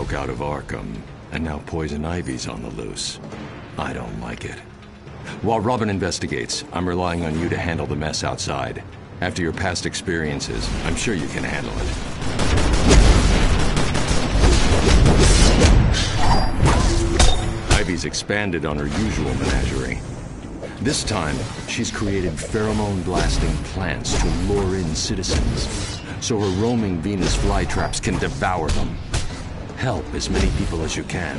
broke out of Arkham, and now Poison Ivy's on the loose. I don't like it. While Robin investigates, I'm relying on you to handle the mess outside. After your past experiences, I'm sure you can handle it. Ivy's expanded on her usual menagerie. This time, she's created pheromone-blasting plants to lure in citizens, so her roaming Venus flytraps can devour them. Help as many people as you can.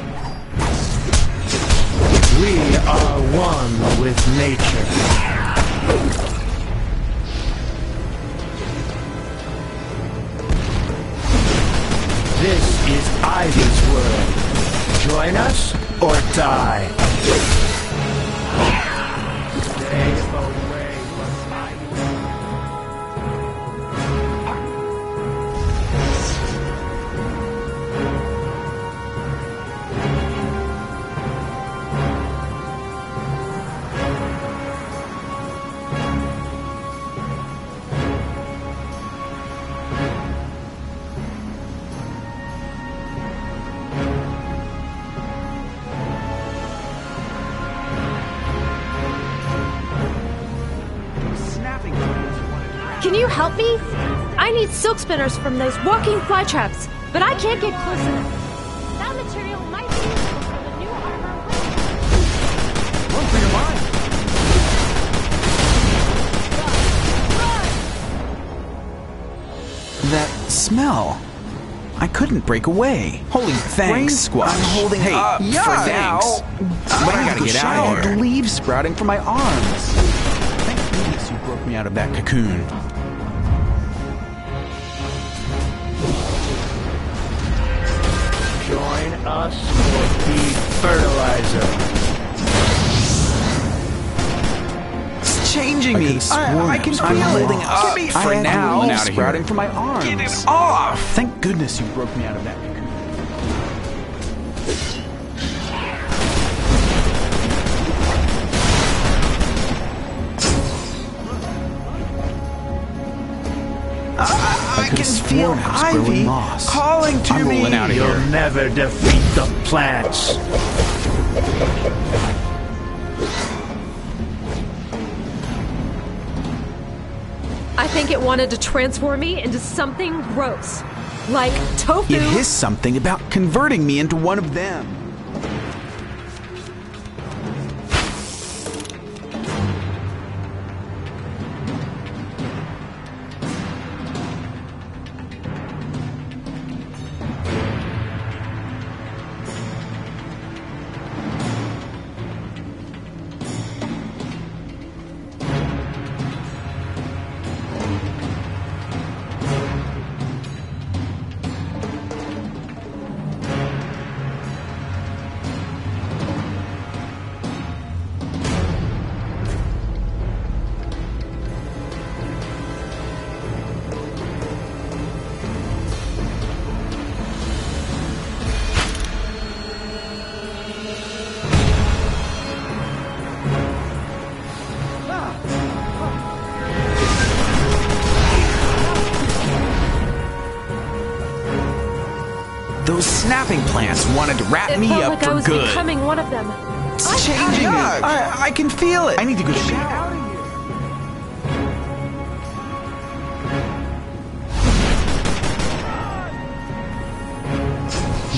We are one with nature. This is Ivy's world. Join us or die. Stay away from Ivy. Can you help me? I need silk spinners from those walking fly traps, but I can't get close enough. That material might be useful for the new armor. Run for your life! That smell. I couldn't break away. Holy thanks, Squash. I'm holding up for now. But I gotta get out of here. Leaves sprouting from my arms. Thank goodness you broke me out of that cocoon. Join us or be fertilizer. It's changing me. I can feel it. Holding up for now. Sprouting from my arms. Get it off! Thank goodness you broke me out of that cocoon. I can feel Ivy calling to me. You'll never defeat the plants. I think it wanted to transform me into something gross. Like tofu. It is something about converting me into one of them. Those snapping plants wanted to wrap me up for good. I was becoming one of them. It's changing me. I can feel it. I need to go shower.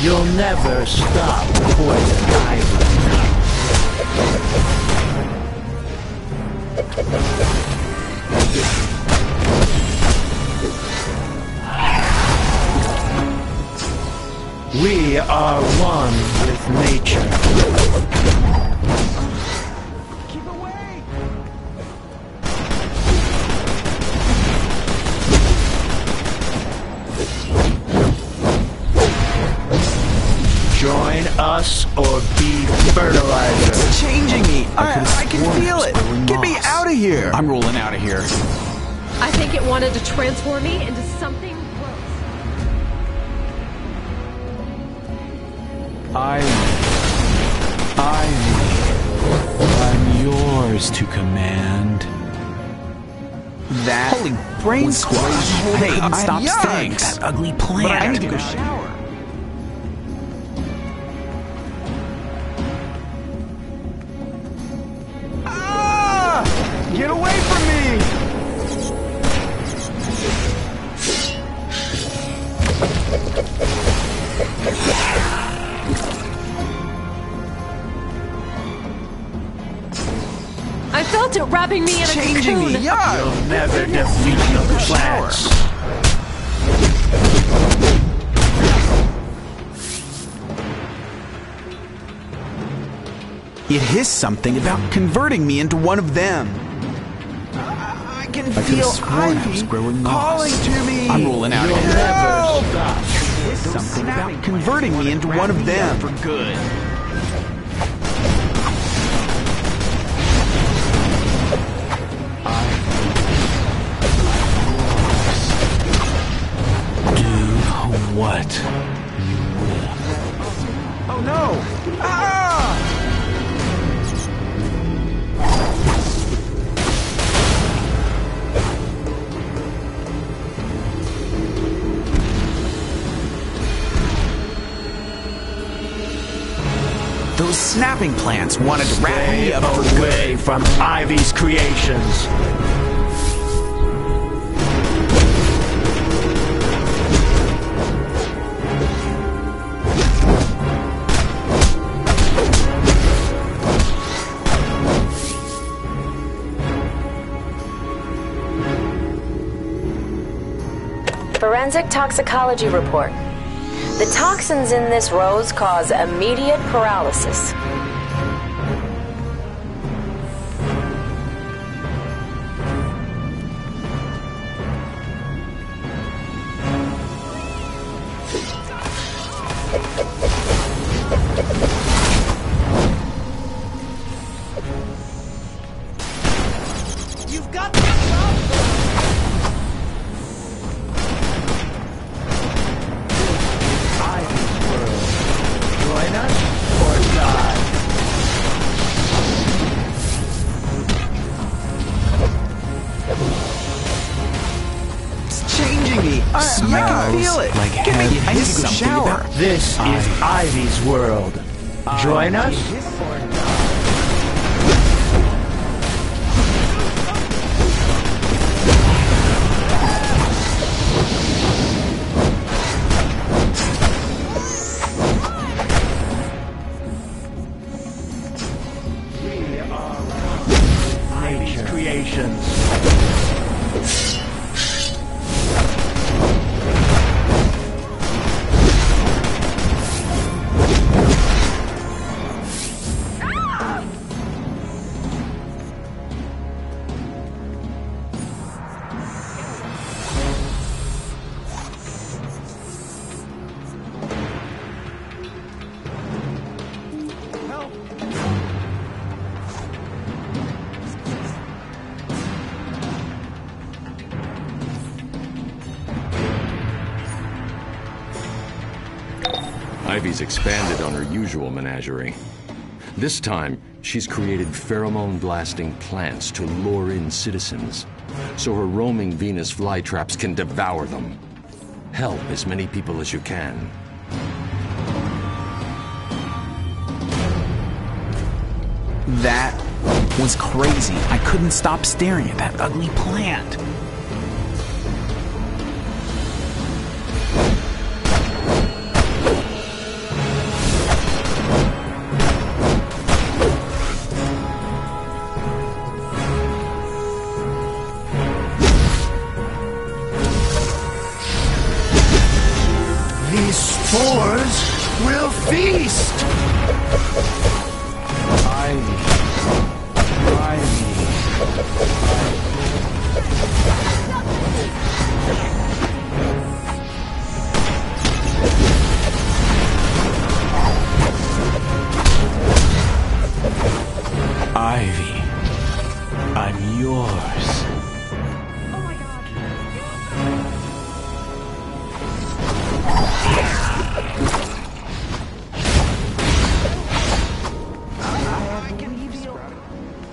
You'll never stop Poison Ivy. We are one with nature. Keep away! Join us or be fertilizer. It's changing me. I can feel it. Get me out of here. I'm rolling out of here. I think it wanted to transform me into something gross. I'm yours to command. That holy brain squash. Hey, stop saying that ugly plant. But I need to go shower. felt it wrapping me in a Changing cocoon. me, yeah! You'll never defeat the plants. It hissed something about converting me into one of them. I can feel Ivy calling to me. I'm rolling out You'll here. never stop. Something about converting me into one of them. For good. Do what you will. Oh no! Ah! Those snapping plants wanted to wrap me up for good. Away from Ivy's creations. Forensic toxicology report. The toxins in this rose cause immediate paralysis. You've got to stop! Join us or die. It's changing me. I can feel it. like Give me heaven. I need to go shower. This is Ivy's world. Join us or die. Ivy's creations. Ivy's expanded on her usual menagerie. This time, she's created pheromone-blasting plants to lure in citizens, so her roaming Venus flytraps can devour them. Help as many people as you can. That was crazy. I couldn't stop staring at that ugly plant. These spores will feast! Ivy, I'm yours. Oh my god.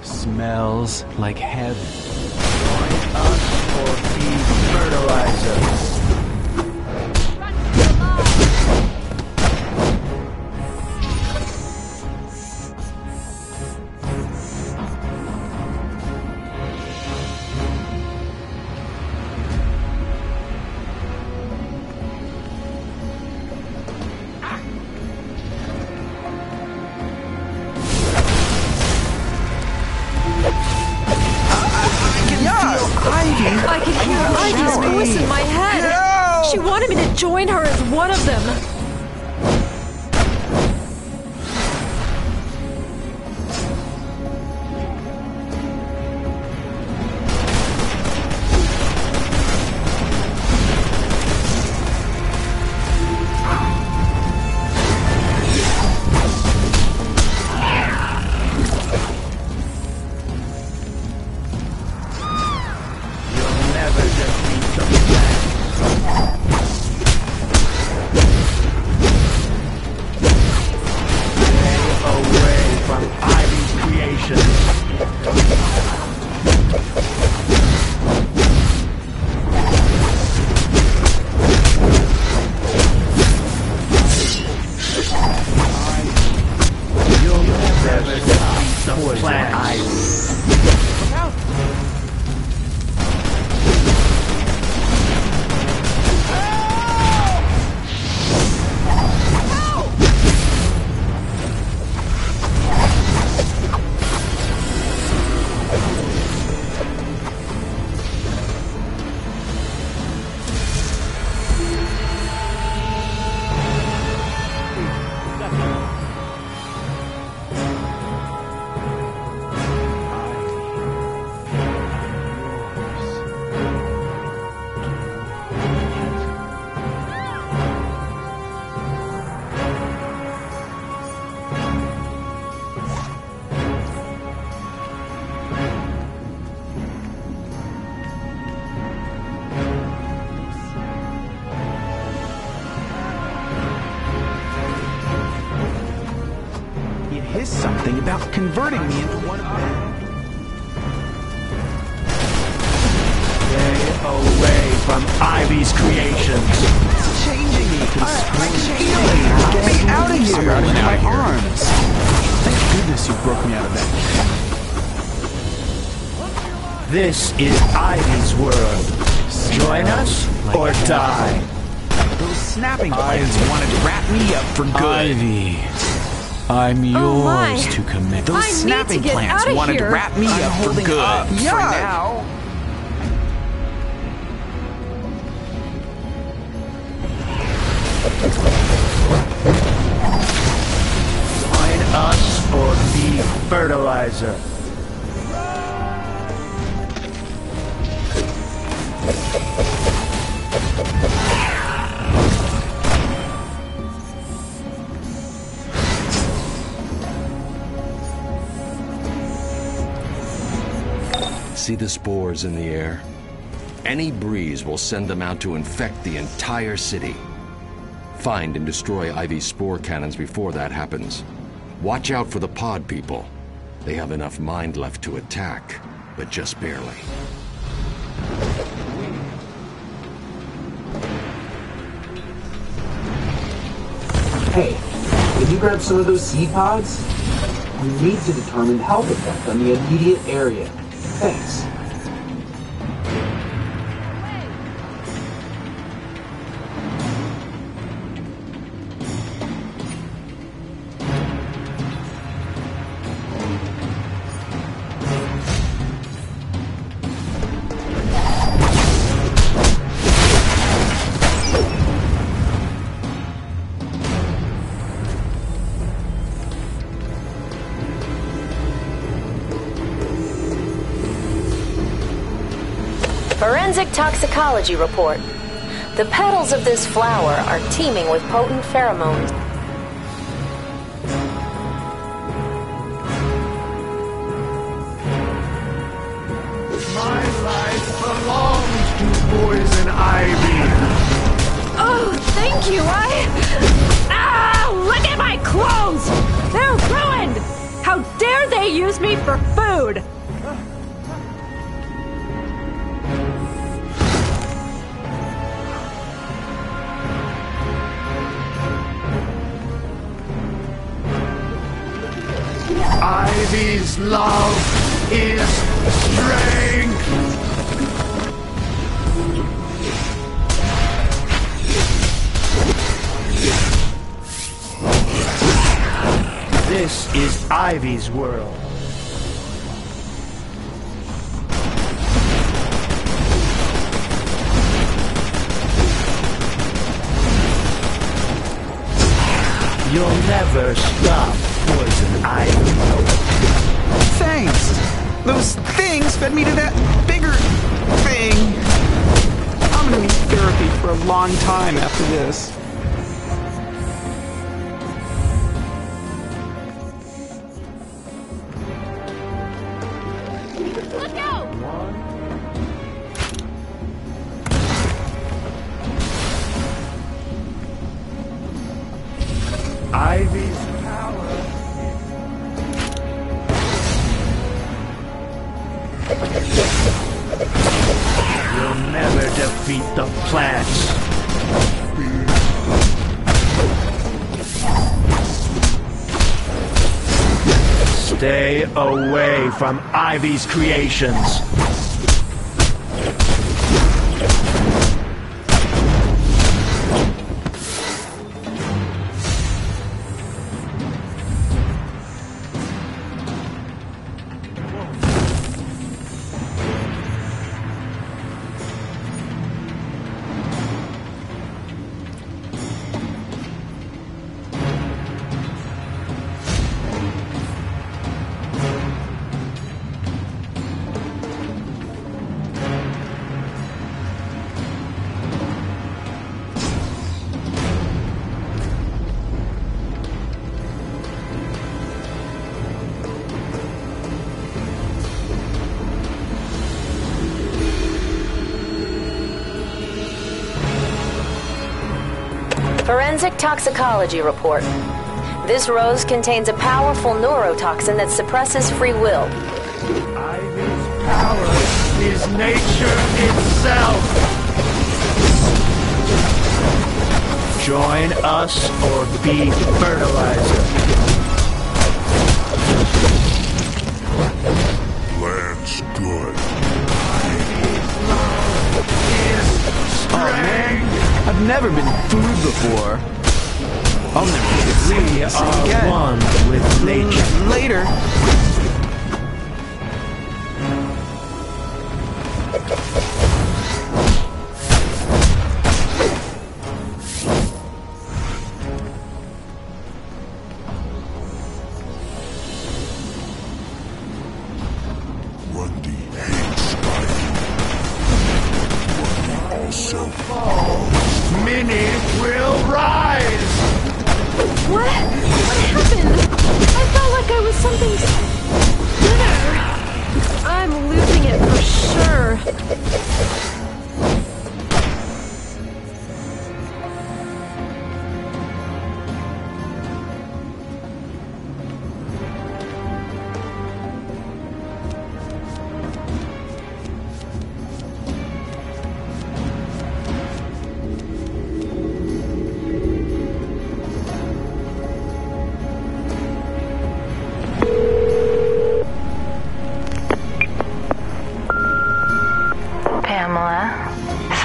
Smells like heaven. Us or be fertilizers. She wanted me to join her as one of them. Something about converting me into one of them. Stay away from Ivy's creations. It's changing me. I feel it. Get me out of here. Sprouting in my arms. Thank goodness you broke me out of that. This is Ivy's world. Join us or die. Those snapping plants wanted to wrap me up for good. Ivy. I'm yours to command. Those snapping plants wanted to wrap me up for good. For now. Join us or be fertilizer. See the spores in the air? Any breeze will send them out to infect the entire city. Find and destroy Ivy's spore cannons before that happens. Watch out for the pod people. They have enough mind left to attack, but just barely. Hey, did you grab some of those seed pods? We need to determine the health effect on the immediate area. Thanks. Forensic toxicology report. The petals of this flower are teeming with potent pheromones. My life belongs to Poison Ivy. Oh, thank you. Look at my clothes! They're ruined! How dare they use me for food! Ivy's love is strength. This is Ivy's world. You'll never stop poison ivy. Thanks. Those things fed me to that bigger thing. I'm gonna need therapy for a long time after this. Look out! Ivy's power. You'll never defeat the plants. Stay away from Ivy's creations. Forensic toxicology report. This rose contains a powerful neurotoxin that suppresses free will. Ivy's power is nature itself. Join us or be fertilizer. Land's good. I've never been food before. I'll never get We are one with nature. Later. Wendy hates Ivy. Wendy also Minnie will rise! What? What happened? I felt like I was something better. I'm losing it for sure.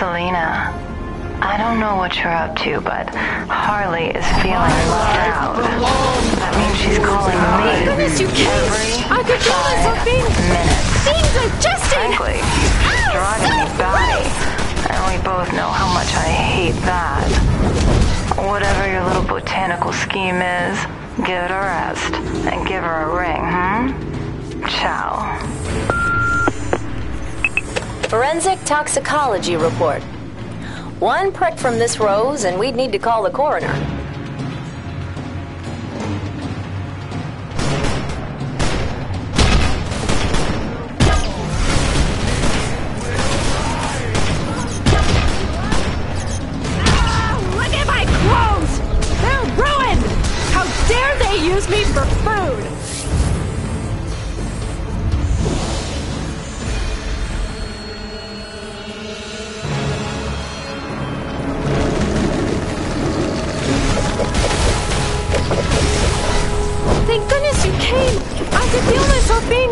Selena, I don't know what you're up to, but Harley is feeling left out. That means she's calling me Goodness, you can't! I could feel myself being adjusting! Frankly, she's driving me batty. And we both know how much I hate that. Whatever your little botanical scheme is, give it a rest and give her a ring, Ciao. Forensic toxicology report. One prick from this rose and we'd need to call the coroner. Look at my clothes! They're ruined! How dare they use me for food! Thank goodness you came! I could feel myself being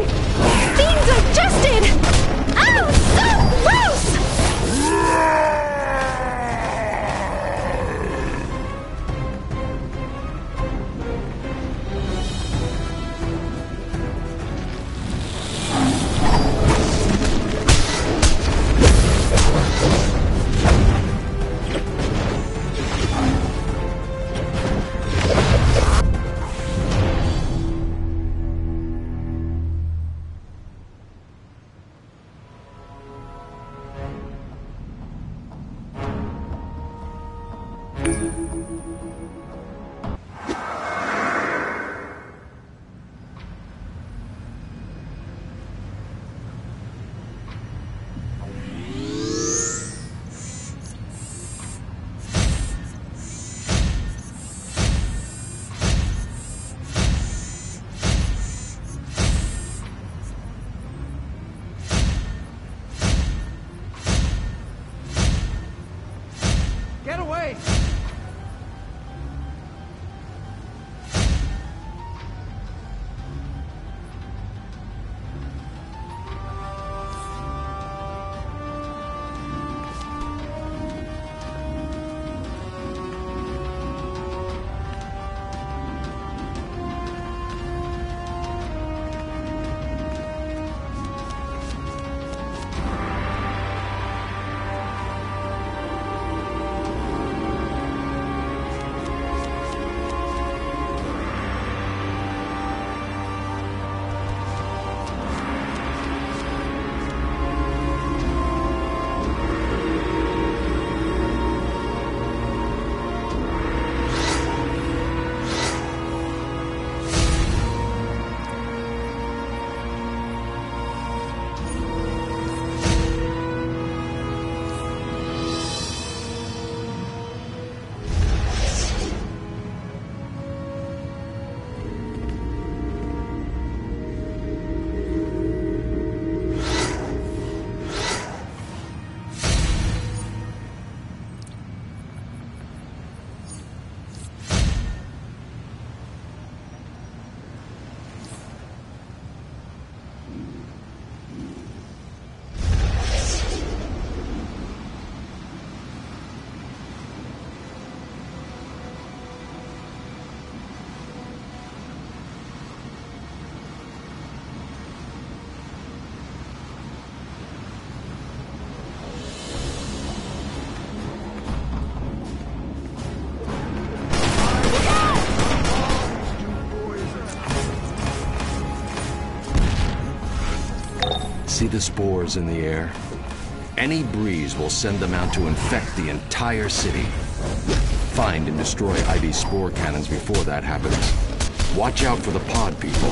adjusted! Oh, so gross! See the spores in the air? Any breeze will send them out to infect the entire city. Find and destroy Ivy's spore cannons before that happens. Watch out for the pod people.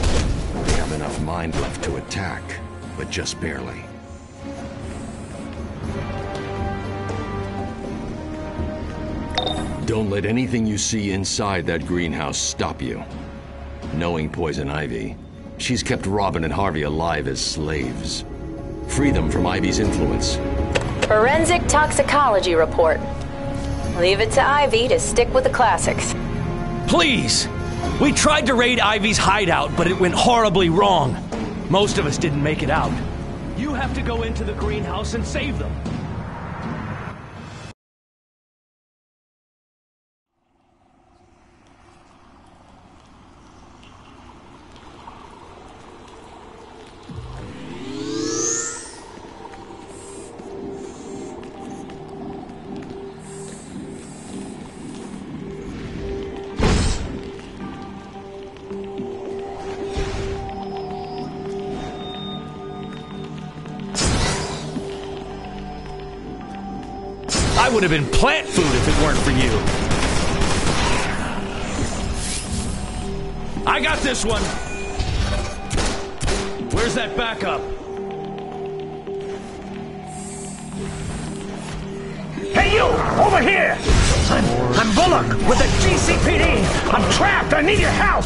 They have enough mind left to attack, but just barely. Don't let anything you see inside that greenhouse stop you. Knowing Poison Ivy, she's kept Robin and Harvey alive as slaves. Free them from Ivy's influence. Forensic toxicology report. Leave it to Ivy to stick with the classics. Please! We tried to raid Ivy's hideout, but it went horribly wrong. Most of us didn't make it out. You have to go into the greenhouse and save them. I would have been plant food if it weren't for you. I got this one. Where's that backup? Hey you! Over here! I'm Bullock with the GCPD! I'm trapped! I need your help!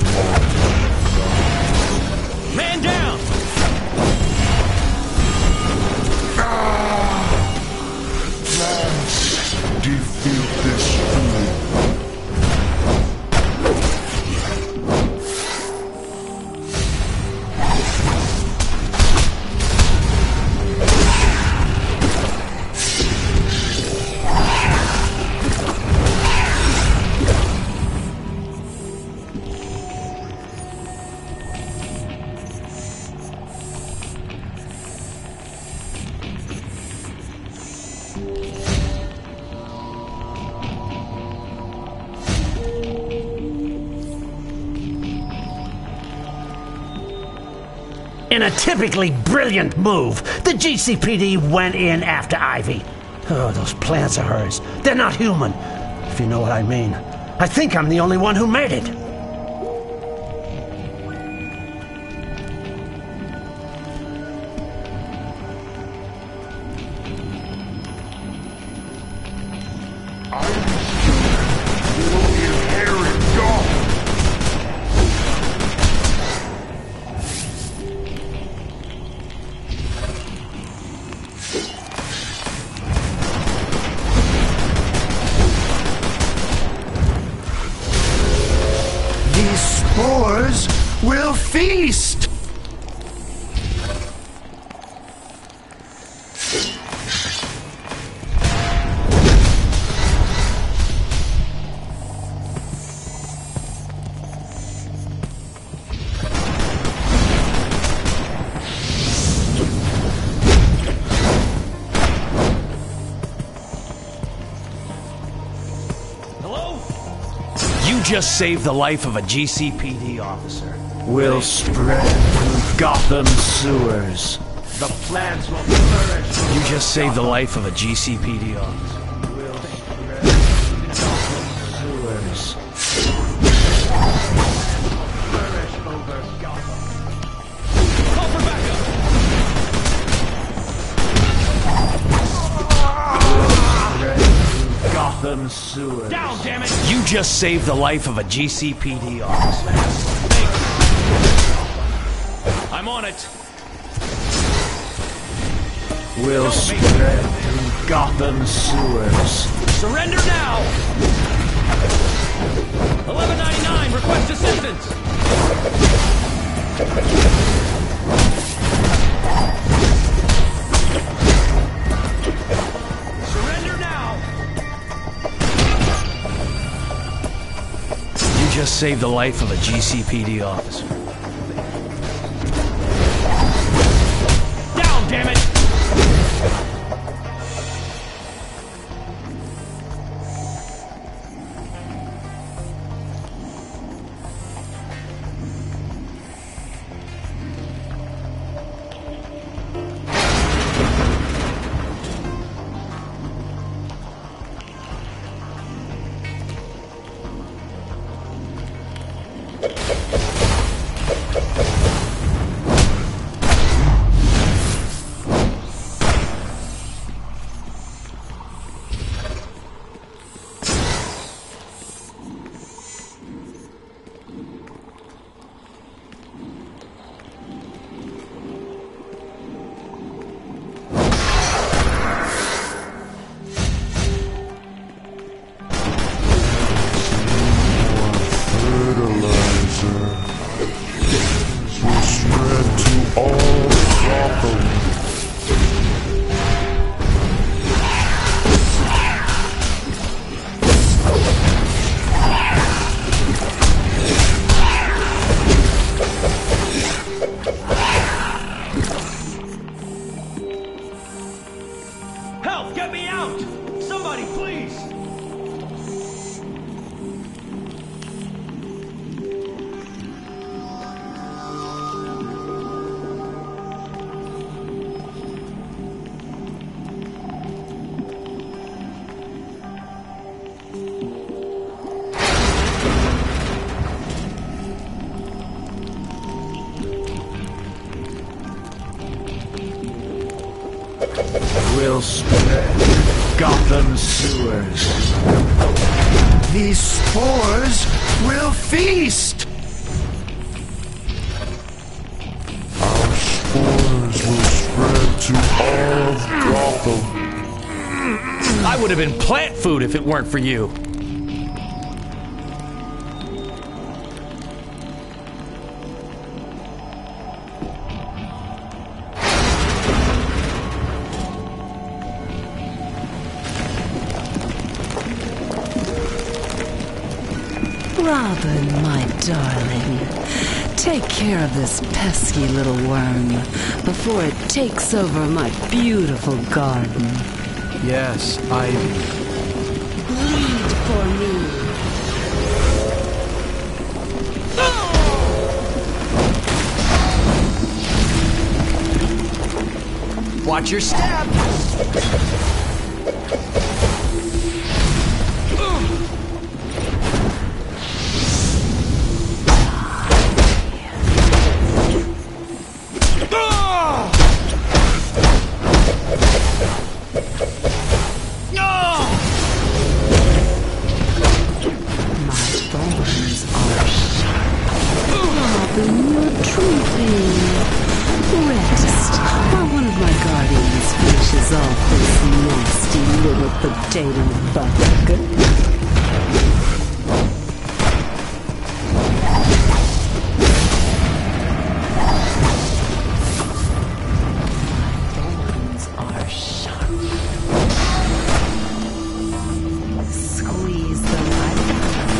Man down! Do you feel this feeling? In a typically brilliant move, the GCPD went in after Ivy. Oh, those plants of hers. They're not human, if you know what I mean. I think I'm the only one who made it. Spores will feast! Just saved the life of a GCPD officer. Will spread through Gotham sewers. The plants will flourish. You just saved the life of a GCPD officer. Will spread through Gotham sewers. Flourish over Gotham. Call for backup. Will spread through Gotham sewers. Down, damn it! You just saved the life of a GCPD officer. I'm on it. Will spread through Gotham sewers. Surrender now! 1199, request assistance! Surrender now! You just saved the life of a GCPD officer. Down, damn it! fertilizer will spread to all Gotham. Help! Get me out! Somebody, please! Will spread Gotham sewers. These spores will feast! Our spores will spread to all of Gotham. I would have been plant food if it weren't for you. Robin, my darling, take care of this pesky little worm before it takes over my beautiful garden. Yes, Ivy. Bleed for me. Watch your step! Potato bucket. Thorns are sharp. Squeeze the life out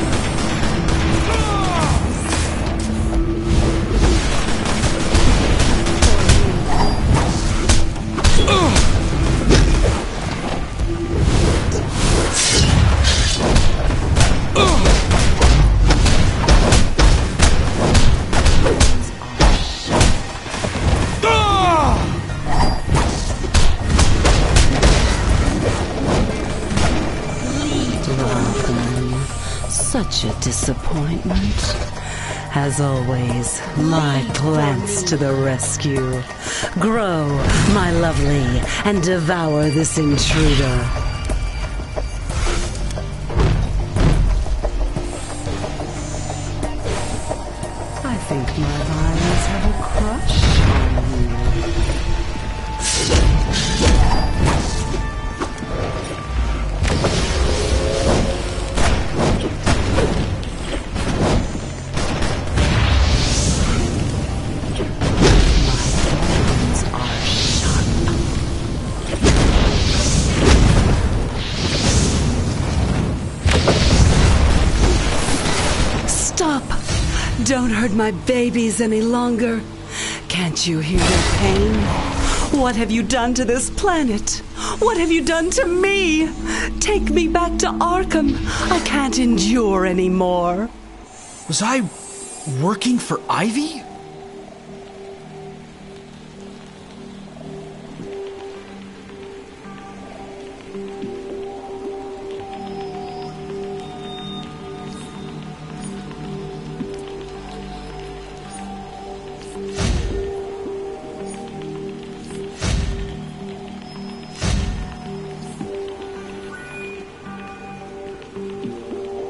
such a disappointment. As always, my plants to the rescue. Grow, my lovely, and devour this intruder. I think my violins have a crush on you. Stop! Don't hurt my babies any longer. Can't you hear their pain? What have you done to this planet? What have you done to me? Take me back to Arkham. I can't endure anymore. Was I working for Ivy?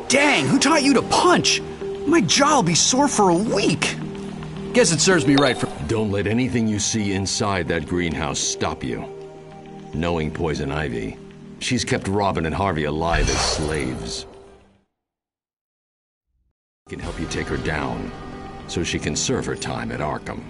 Dang, who taught you to punch? My jaw'll be sore for a week. Guess it serves me right for... Don't let anything you see inside that greenhouse stop you. Knowing Poison Ivy, she's kept Robin and Harvey alive as slaves. Can help you take her down, so she can serve her time at Arkham.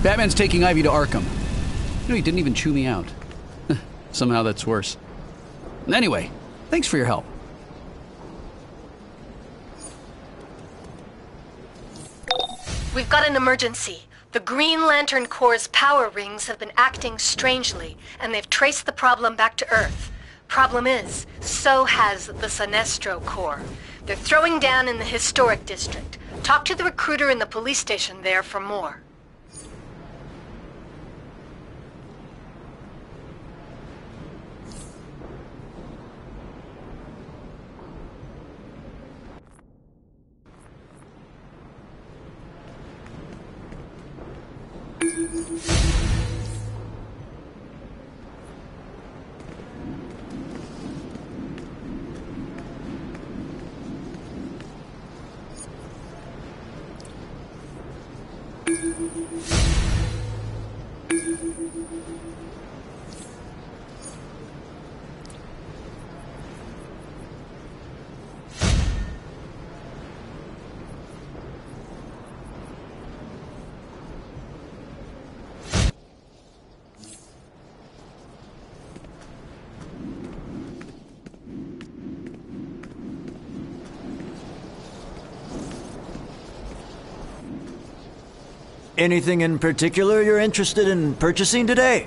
Batman's taking Ivy to Arkham. You know, he didn't even chew me out. Somehow that's worse. Anyway, thanks for your help. We've got an emergency. The Green Lantern Corps' power rings have been acting strangely, and they've traced the problem back to Earth. Problem is, so has the Sinestro Corps. They're throwing down in the historic district. Talk to the recruiter in the police station there for more. Anything in particular you're interested in purchasing today?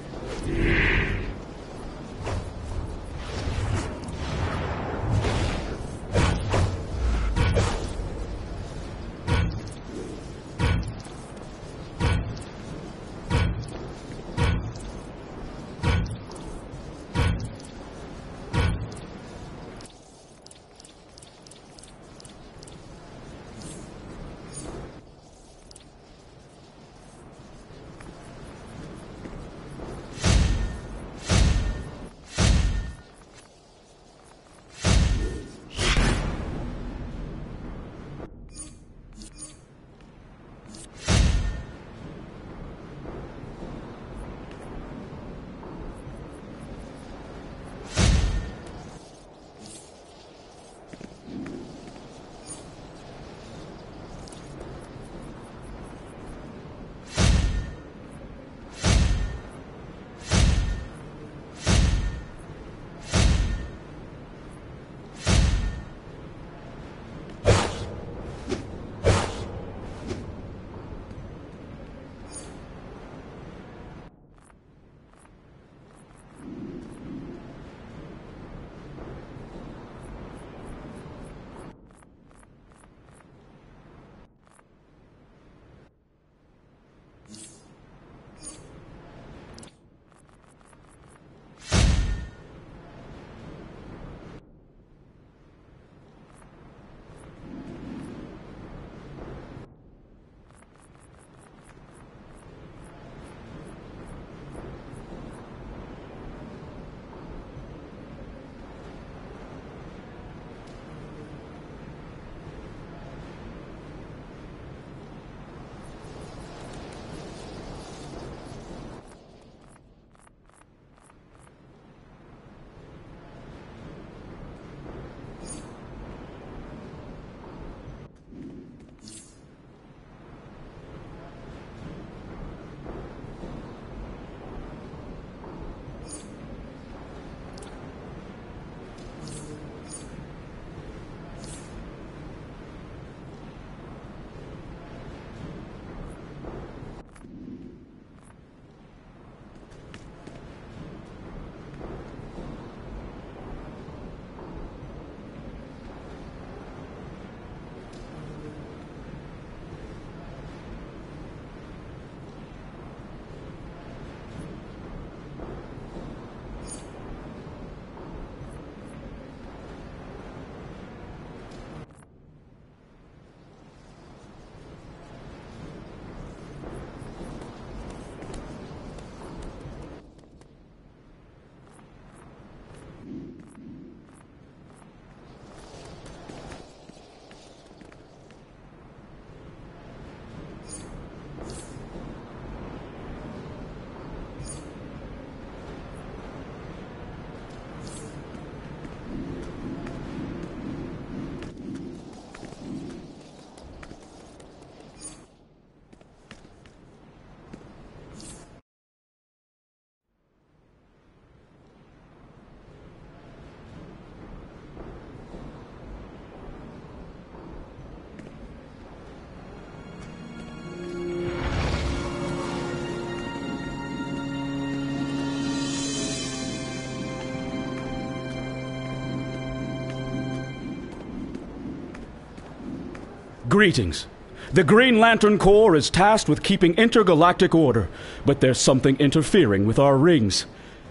Greetings. The Green Lantern Corps is tasked with keeping intergalactic order, but there's something interfering with our rings.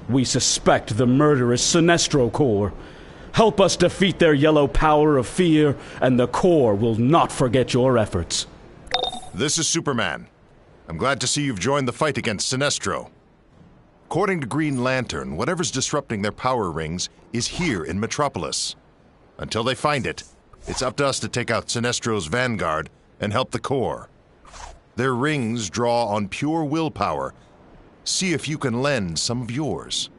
We suspect the murderous Sinestro Corps. Help us defeat their yellow power of fear, and the Corps will not forget your efforts. This is Superman. I'm glad to see you've joined the fight against Sinestro. According to Green Lantern, whatever's disrupting their power rings is here in Metropolis. Until they find it, it's up to us to take out Sinestro's vanguard and help the Corps. Their rings draw on pure willpower. See if you can lend some of yours.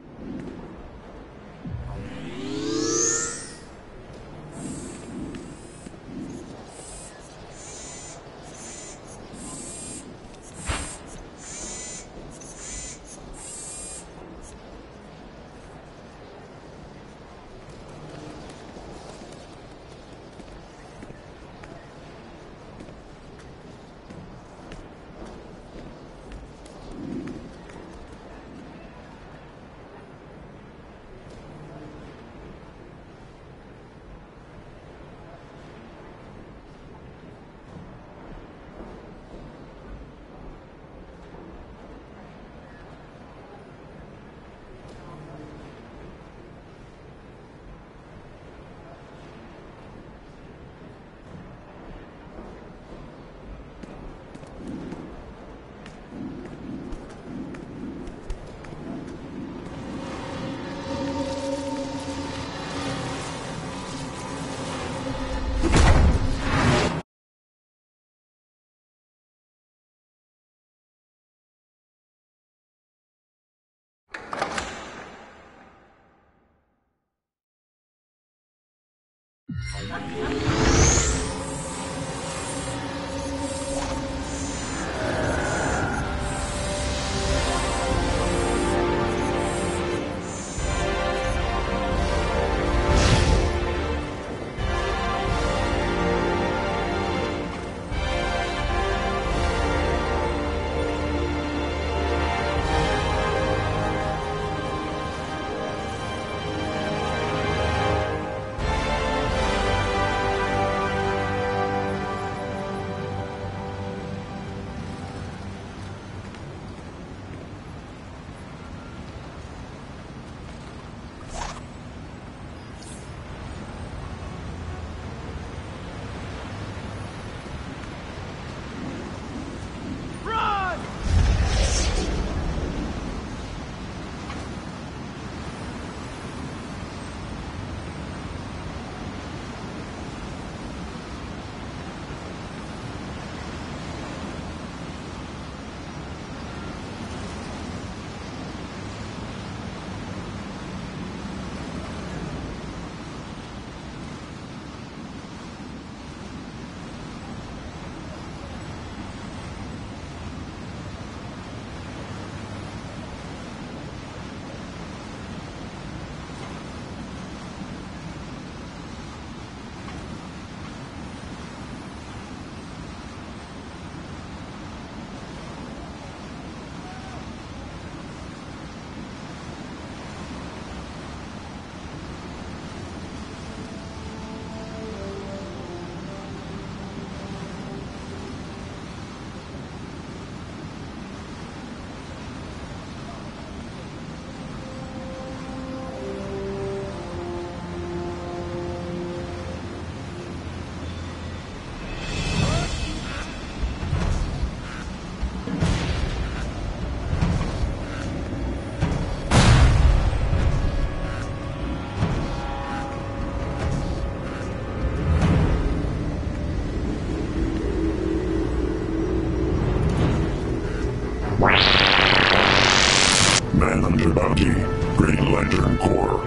Manhunter Bounty, Green Lantern Corps.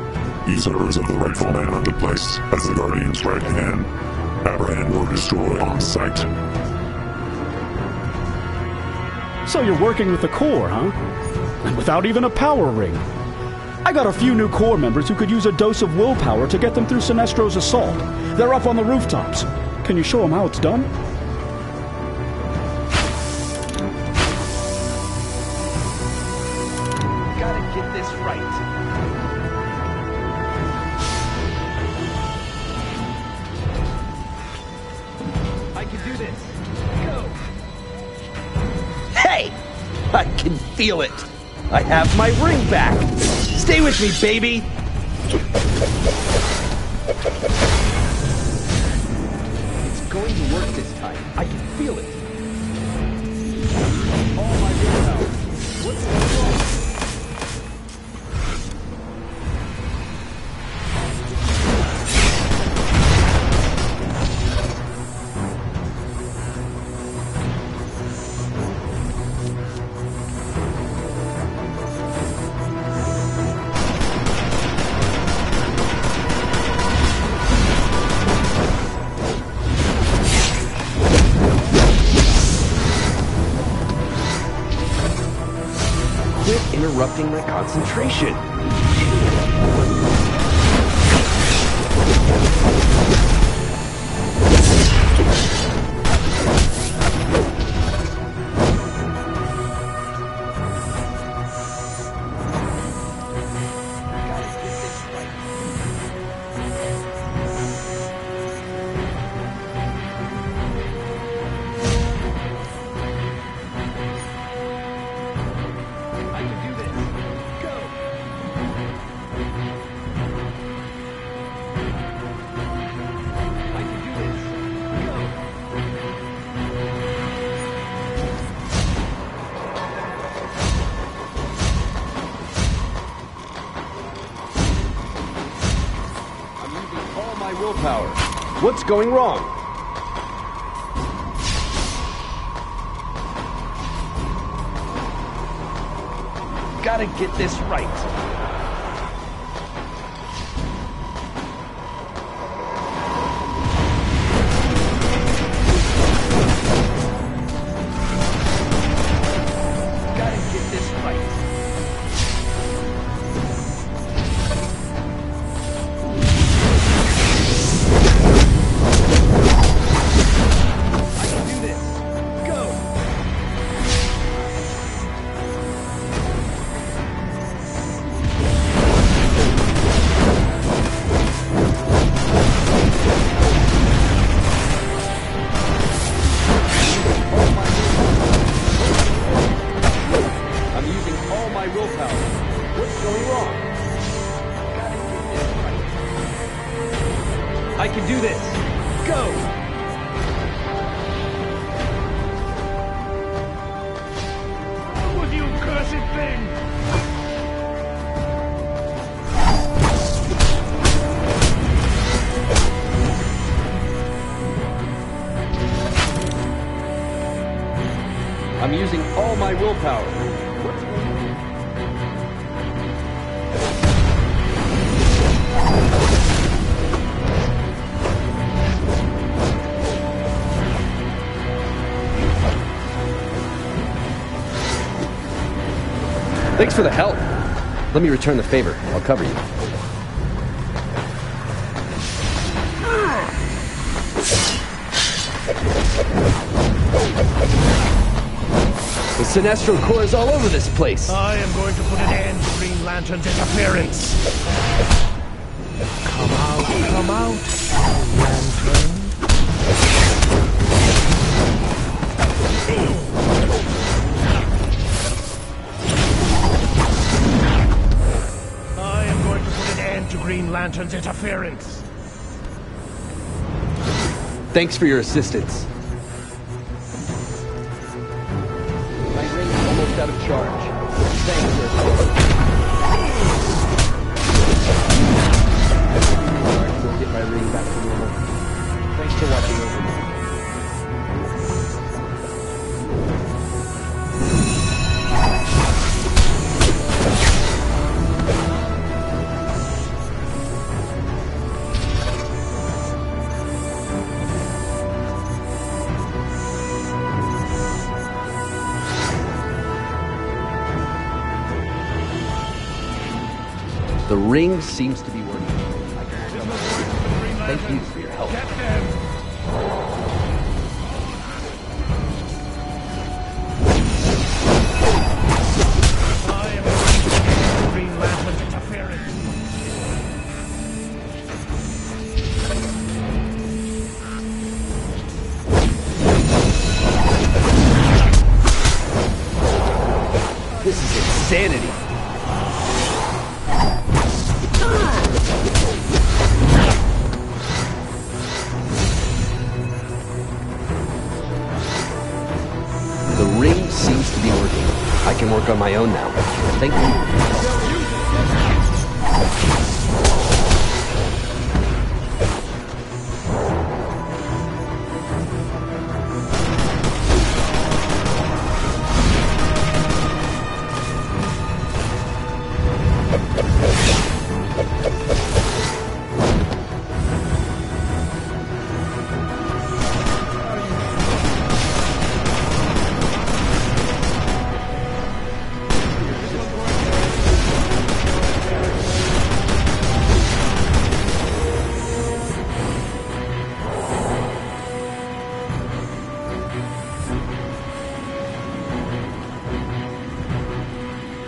Usurpers of the rightful Manhunter place as the Guardian's right hand. Apprehend or destroy on sight. So you're working with the Corps, huh? And without even a power ring. I got a few new Corps members who could use a dose of willpower to get them through Sinestro's assault. They're up on the rooftops. Can you show them how it's done? Gotta get this right. I can do this. Go! Hey! I can feel it. I have my ring back. Stay with me, baby. It's going to work this time. I can feel it. All my willpower. What's going on? Interrupting my concentration. Willpower. What's going wrong? Gotta get this right. I'm using all my willpower. Thanks for the help. Let me return the favor. I'll cover you. The Sinestro core is all over this place. I am going to put an end to Green Lantern's interference. Come out, Lantern. I am going to put an end to Green Lantern's interference. Thanks for your assistance. Out of charge. Thanks, we'll get my ring back to normal. Thanks for watching over me. The ring seems to be working. Thank you for your help. I am Green Lantern's interference. This is insanity. The ring seems to be working. I can work on my own now. Thank you.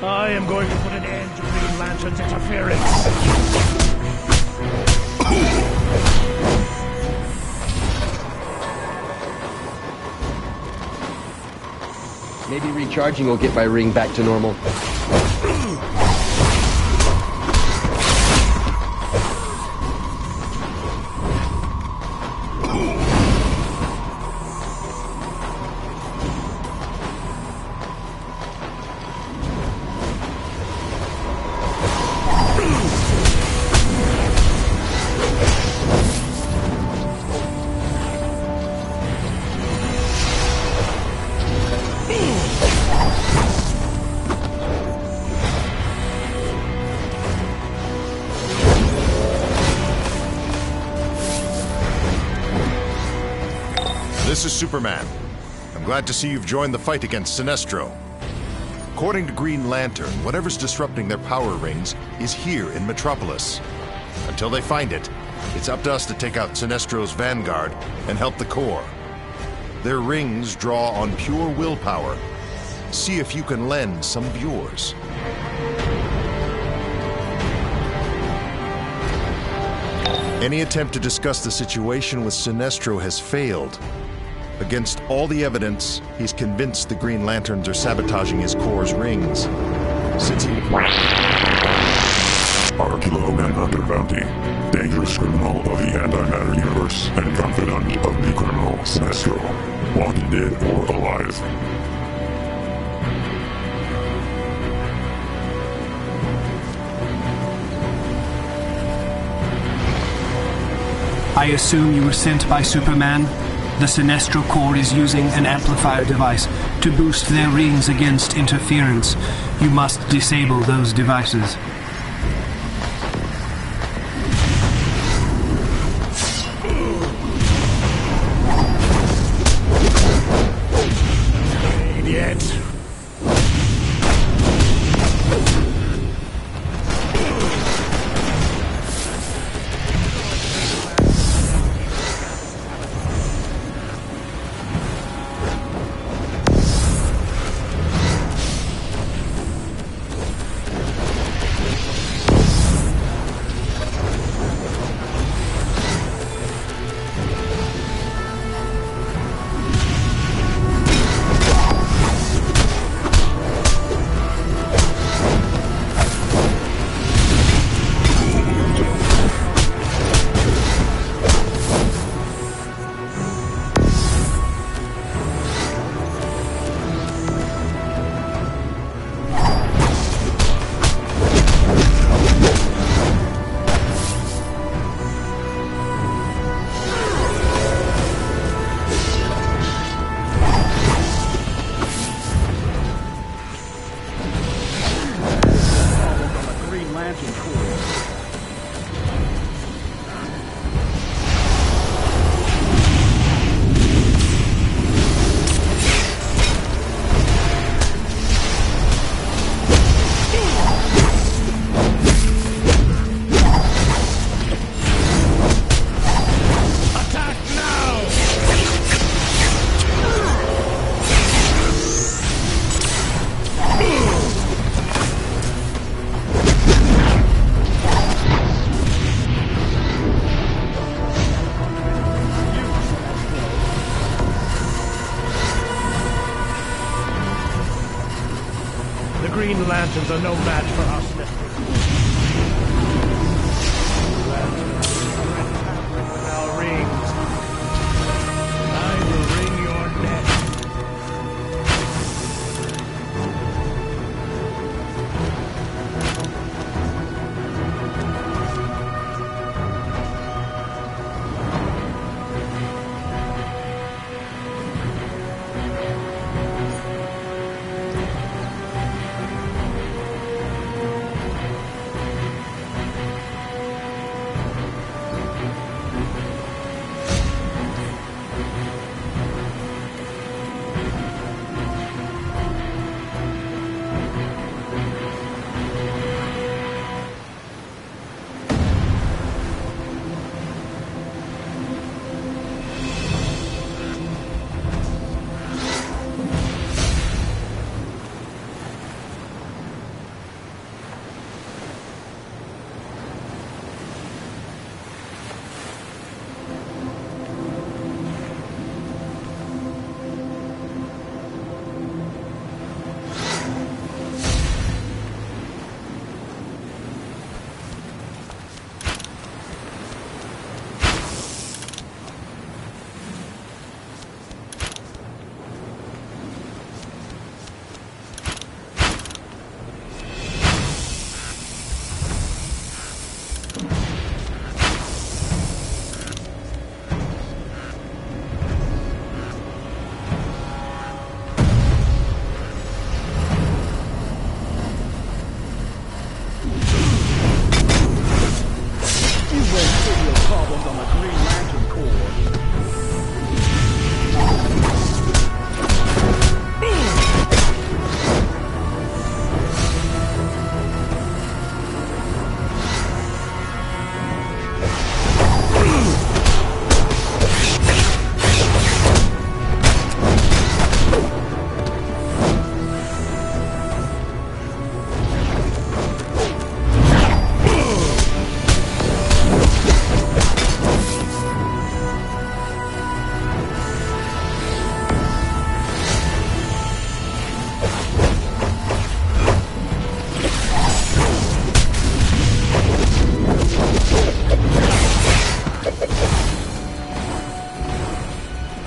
I am going to put an end to Green Lantern's interference. Maybe recharging will get my ring back to normal. This is Superman. I'm glad to see you've joined the fight against Sinestro. According to Green Lantern, whatever's disrupting their power rings is here in Metropolis. Until they find it, it's up to us to take out Sinestro's vanguard and help the core. Their rings draw on pure willpower. See if you can lend some of yours. Any attempt to discuss the situation with Sinestro has failed. Against all the evidence, he's convinced the Green Lanterns are sabotaging his core's rings. Since he... Archilo Manhunter Bounty, dangerous criminal of the antimatter universe and confidant of the criminal Sinestro, wanted dead or alive. I assume you were sent by Superman? The Sinestro Corps is using an amplifier device to boost their rings against interference. You must disable those devices. Idiot. Green Lanterns are no match for us. With our rings, I will wring your neck.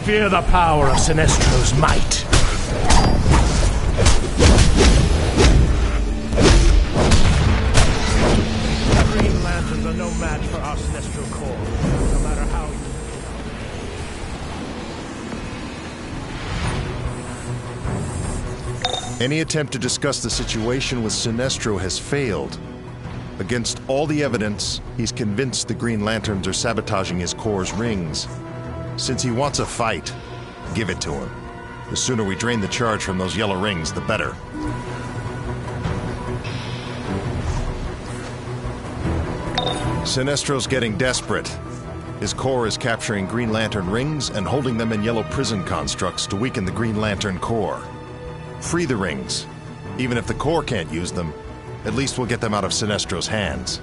Fear the power of Sinestro's might. Green Lanterns are no match for our Sinestro Corps, no matter how you... Any attempt to discuss the situation with Sinestro has failed. Against all the evidence, he's convinced the Green Lanterns are sabotaging his Corps' rings. Since he wants a fight, give it to him. The sooner we drain the charge from those yellow rings, the better. Sinestro's getting desperate. His Corps is capturing Green Lantern rings and holding them in yellow prison constructs to weaken the Green Lantern Corps. Free the rings. Even if the Corps can't use them, at least we'll get them out of Sinestro's hands.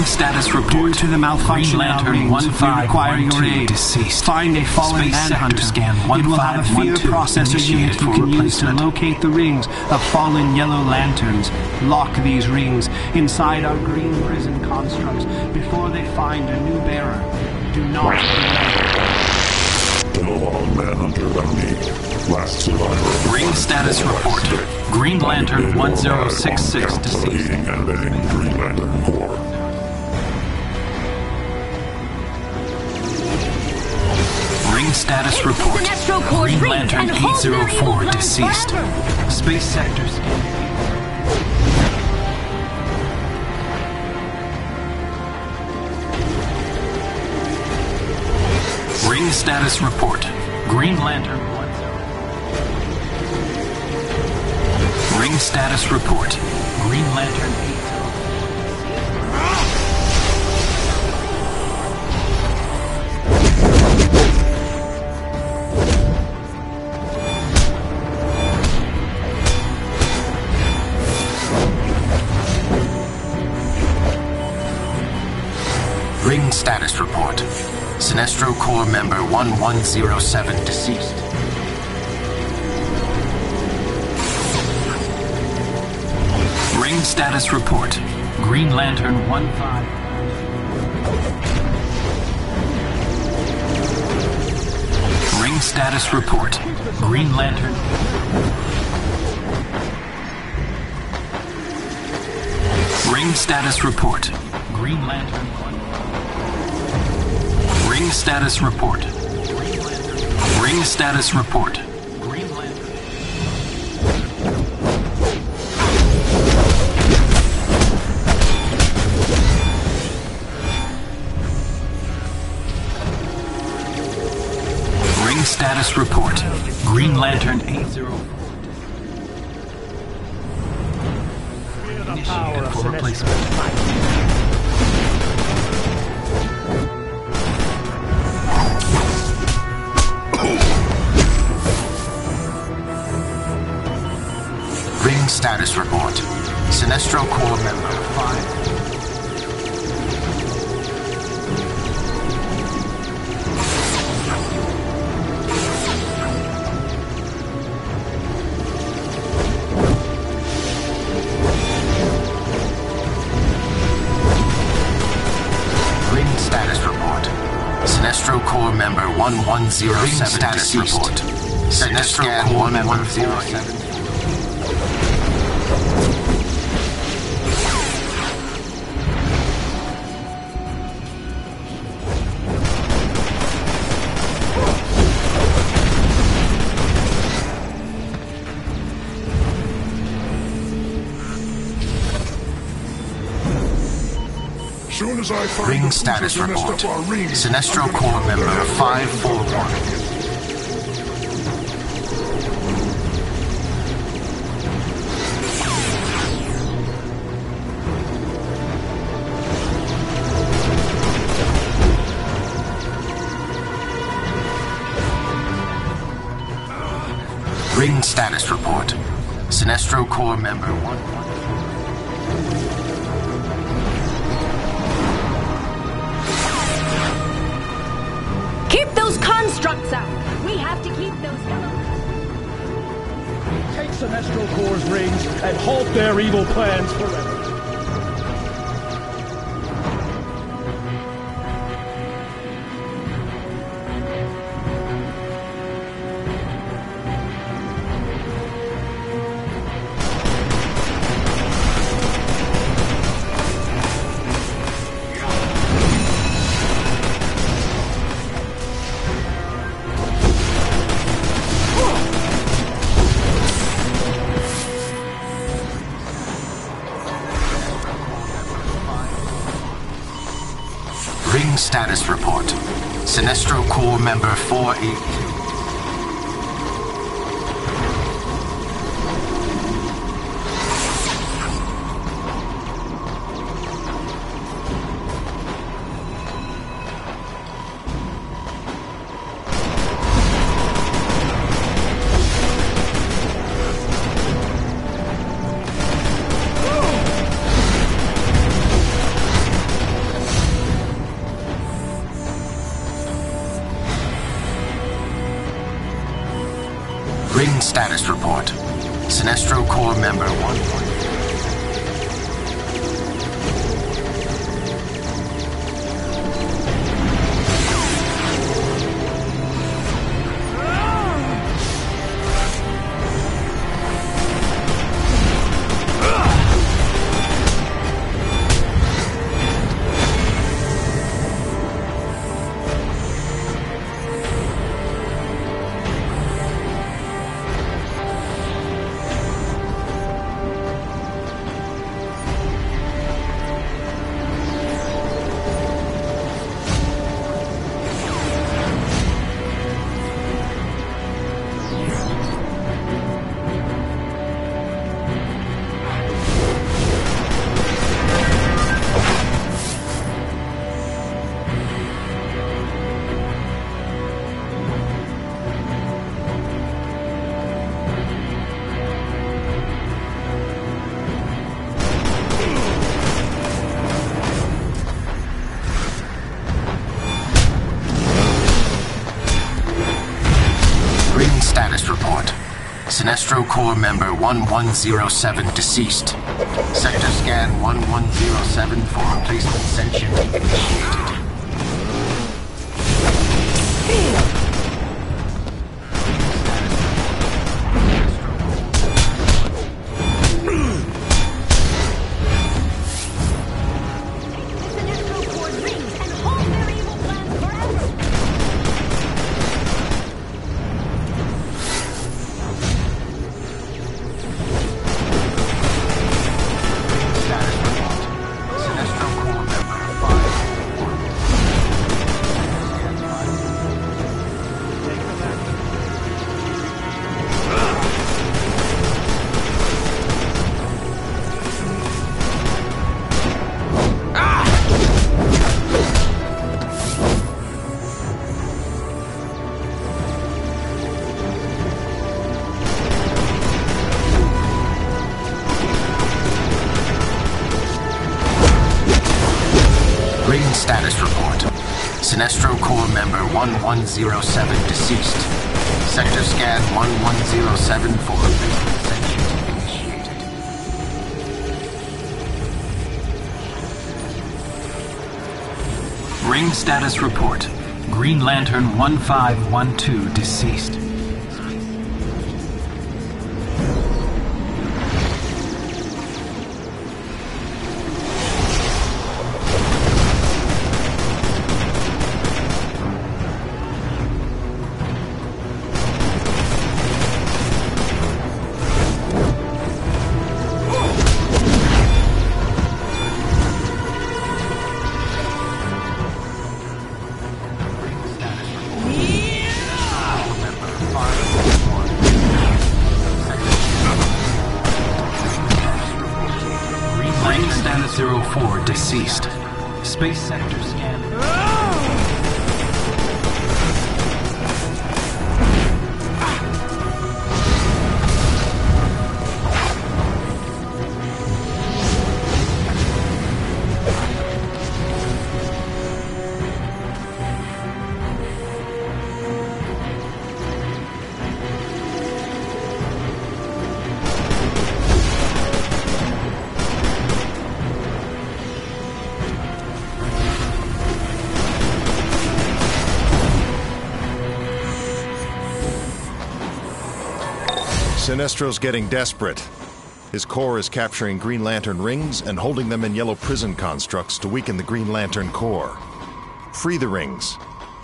Status report. Due to the malfunction of Lantern 1-5, require your aid. Deceased. Find a fallen manhunter. Scan 1-5. It will have a fear processor unit you can use to locate the rings of fallen yellow lanterns. Lock these rings inside our green prison constructs before they find a new bearer. Do not delay. Kilowog Manhunter MD. Last survivor. Ring status report. Green Lantern 1066 deceased. And embedding Green Lantern Corps. Ring status report. Green Lantern 804 deceased. Space sectors. Ring status report. Green Lantern 10. Ring status report. Green Lantern 8. Ring status report. Sinestro Corps member 1107 deceased. Ring status report. Green Lantern 15. Ring status report. Green Lantern. Ring status report. Green Lantern 1. Ring status report. Ring status report. Green Lantern. Ring status report. Green Lantern 804. Initiated for replacement. Ring status report. Sinestro Corps member 5. Ring status report. Sinestro Corps member 1107 status report. Sinestro Corps member 1107. Ring status report. Sinestro Corps member 541. Ring status report. Sinestro Corps member 1. Keep those constructs out! We have to keep those Take Sinestro Corps' rings and halt their evil plans forever. Ring status report. Sinestro Corps member 482. Ring status report. Sinestro Corps member 1. Status report. Sinestro Corps member 1107 deceased. Sector scan 1107 for replacement sentient initiated. Status report. Sinestro Corps member 1107 deceased. Sector scan 1107 for replacement sentient initiated. Ring status report. Green Lantern 1512 deceased. Status 04 deceased. Space sector scan. Sinestro's getting desperate. His core is capturing Green Lantern rings and holding them in yellow prison constructs to weaken the Green Lantern core. Free the rings.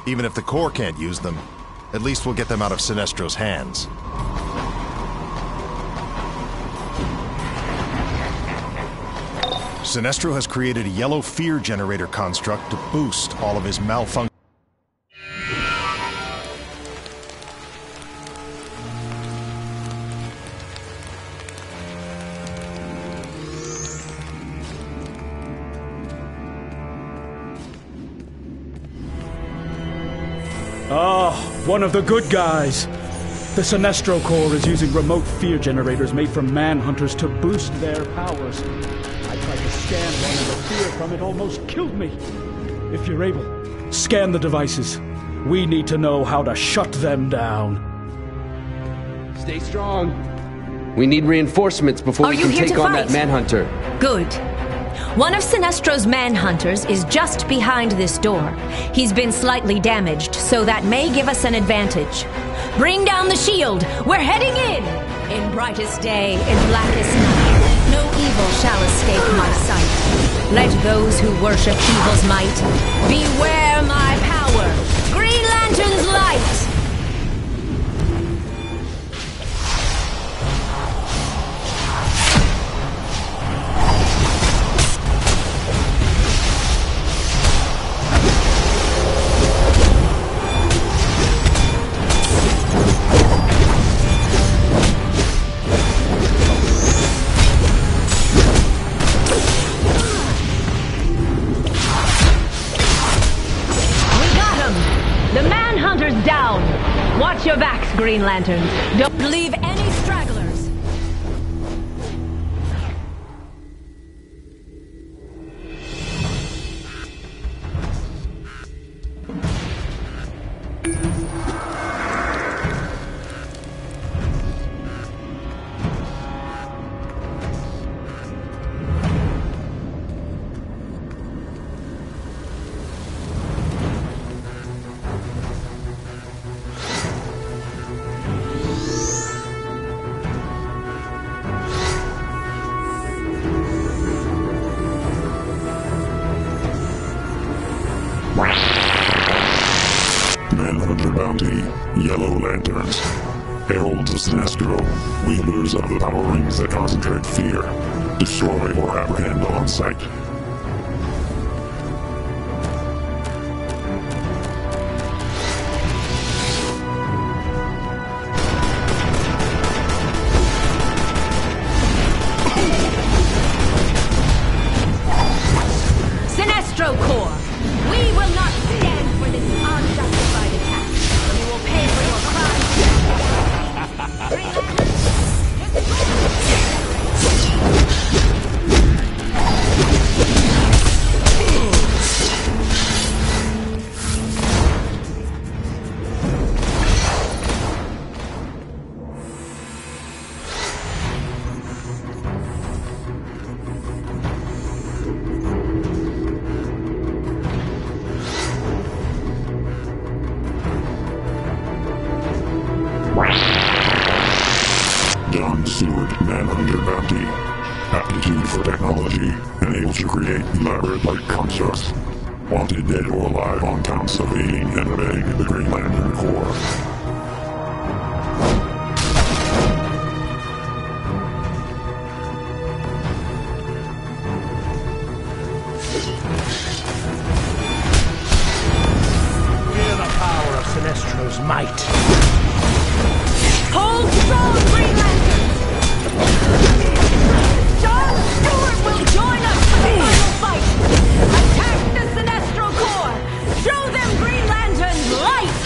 Even if the core can't use them, at least we'll get them out of Sinestro's hands. Sinestro has created a yellow fear generator construct to boost all of his malfunction. One of the good guys. The Sinestro Corps is using remote fear generators made from manhunters to boost their powers. I tried to scan one and the fear from it almost killed me. If you're able, scan the devices. We need to know how to shut them down. Stay strong. We need reinforcements before we can take on that manhunter. Good. One of Sinestro's manhunters is just behind this door. He's been slightly damaged, so that may give us an advantage. Bring down the shield! We're heading in! In brightest day, in blackest night, no evil shall escape my sight. Let those who worship evil's might beware my power! Green Lantern's light! Watch your backs, Green Lanterns. Don't leave any stragglers. Manhunter Bounty, Yellow Lanterns, Heralds of Sinestro, wielders of the power rings that concentrate fear, destroy or apprehend on sight. Sinestro Corps, we will not stand for this unjustified attack. We will pay for your crimes. Manhunter Bounty. Aptitude for technology, and able to create elaborate light constructs. Wanted dead or alive on counts of aiding and abetting the Green Lantern Corps. Feel the power of Sinestro's might. Hold strong, Green Lantern! John Stewart will join us for the final fight! Attack the Sinestro Corps! Show them Green Lantern's light!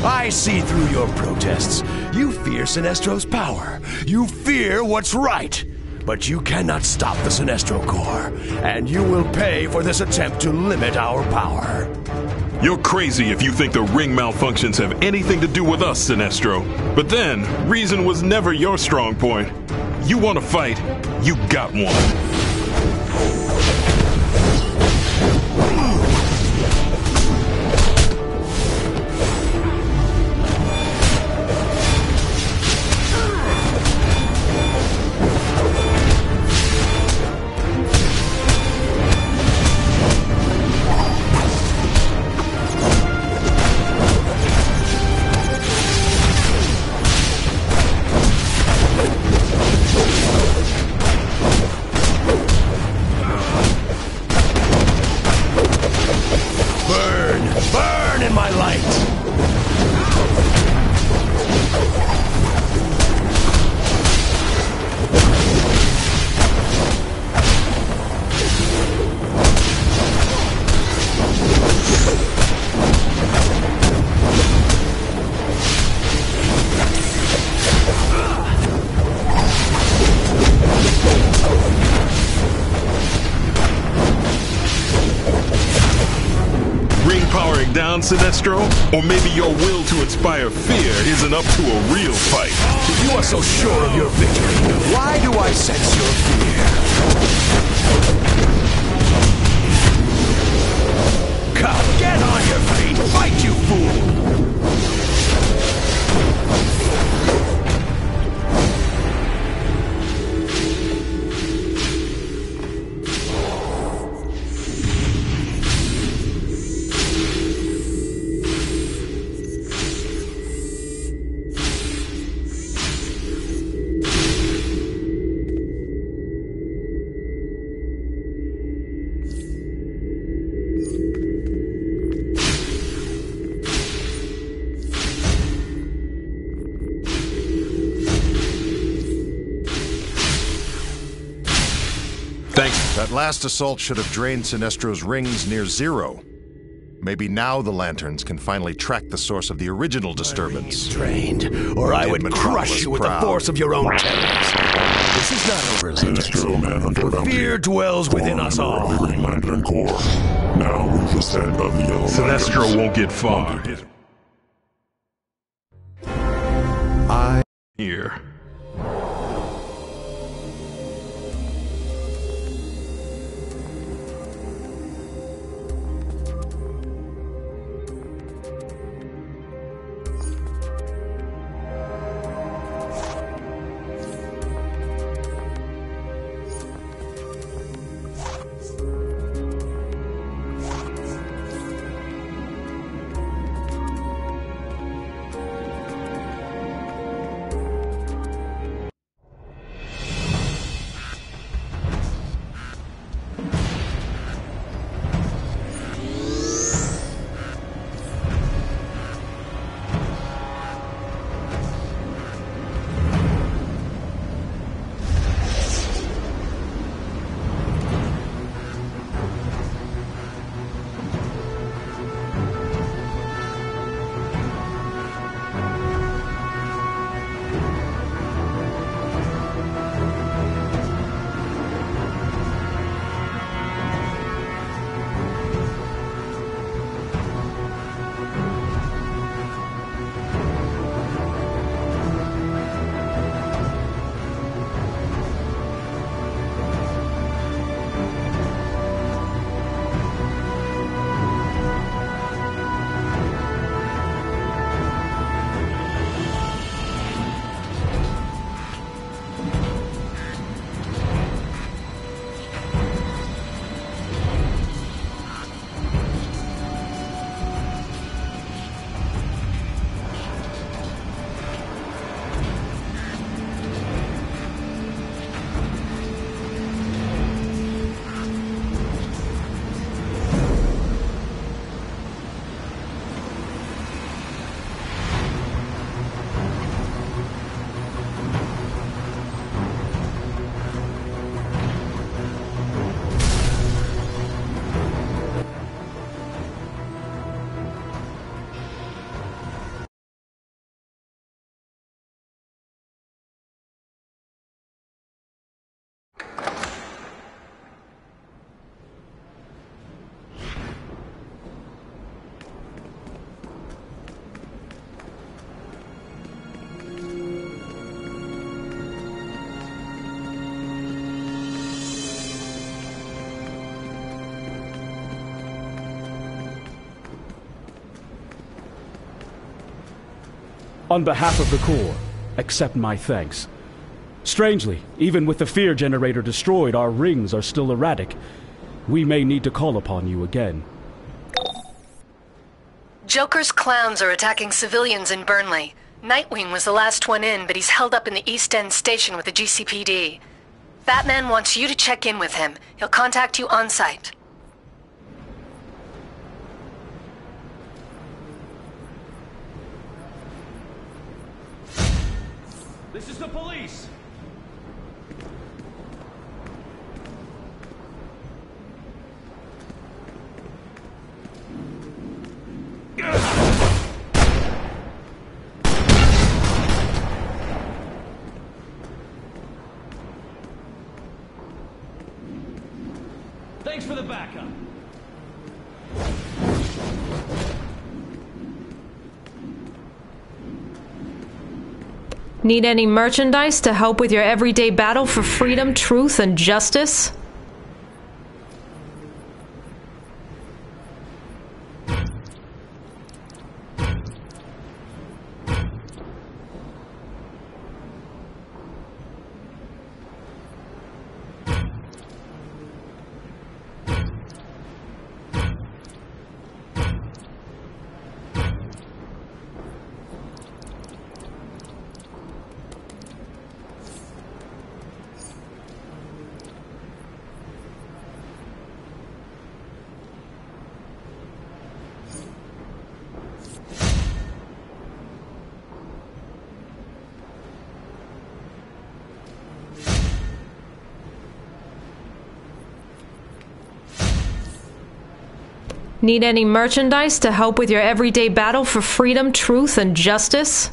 I see through your protests. You fear Sinestro's power. You fear what's right. But you cannot stop the Sinestro Corps, and you will pay for this attempt to limit our power. You're crazy if you think the ring malfunctions have anything to do with us, Sinestro. But then, reason was never your strong point. You want to fight, you got one. Down, Sinestro? Or maybe your will to inspire fear isn't up to a real fight. If you are so sure of your victory, why do I sense your fear? Come, get on your feet! Fight, you fool! That last assault should have drained Sinestro's rings near zero. Maybe now the lanterns can finally track the source of the original disturbance. Drained, or I would crush you with the force of your own terrors. This is not over, Sinestro Manhunter Bounty. Fear dwells within us all. The Green Lantern Corps. Now with the stand of the Yellow Sinestro Lanterns. won't get far. Here. On behalf of the Corps, accept my thanks. Strangely, even with the fear generator destroyed, our rings are still erratic. We may need to call upon you again. Joker's clowns are attacking civilians in Burnley. Nightwing was the last one in, but he's held up in the East End station with the GCPD. Batman wants you to check in with him. He'll contact you on site. This is the police! Thanks for the backup. Need any merchandise to help with your everyday battle for freedom, truth, and justice? Need any merchandise to help with your everyday battle for freedom, truth, and justice?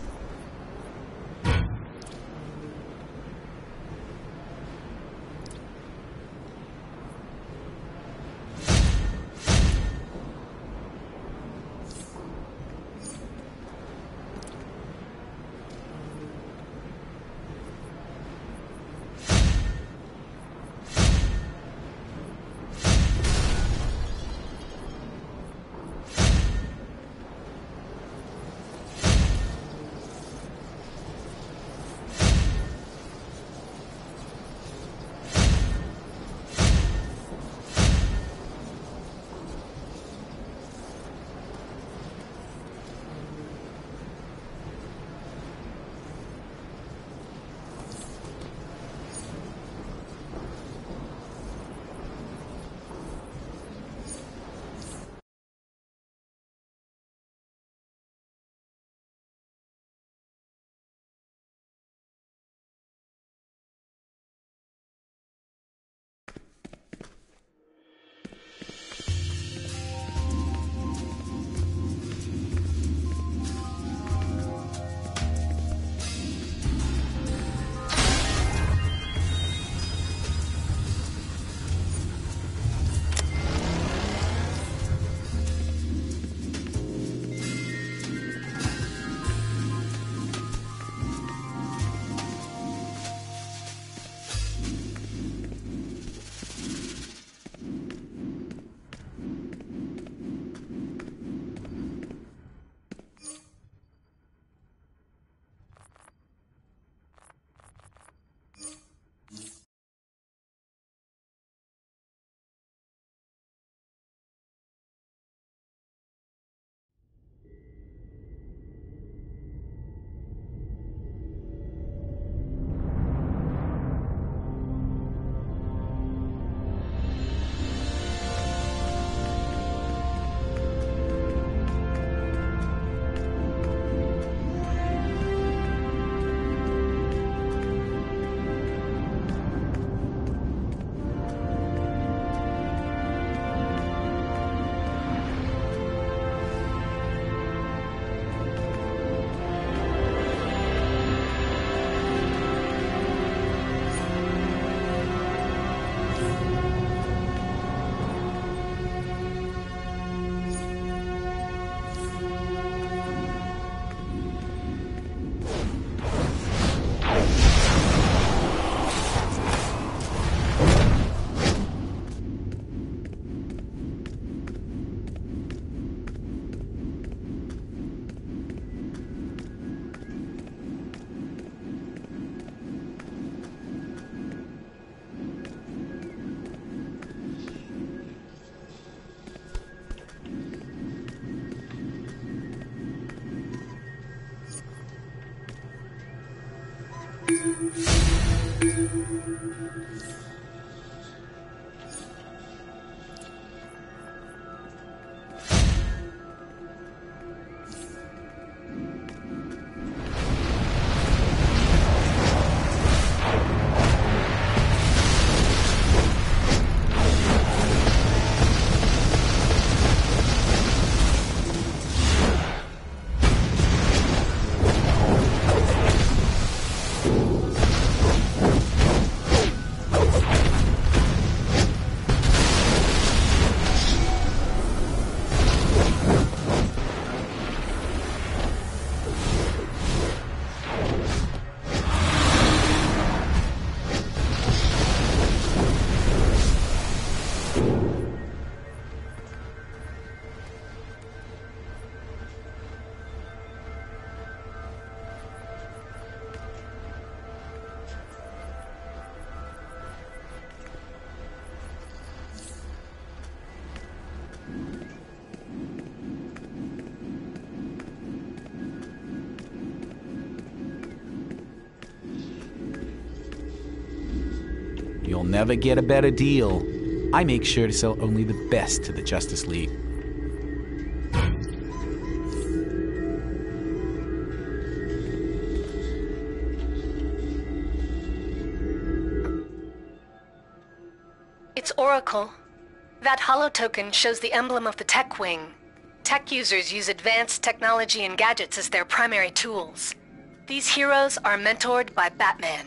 You'll never get a better deal. I make sure to sell only the best to the Justice League. It's Oracle. That holo token shows the emblem of the tech wing. Tech users use advanced technology and gadgets as their primary tools. These heroes are mentored by Batman.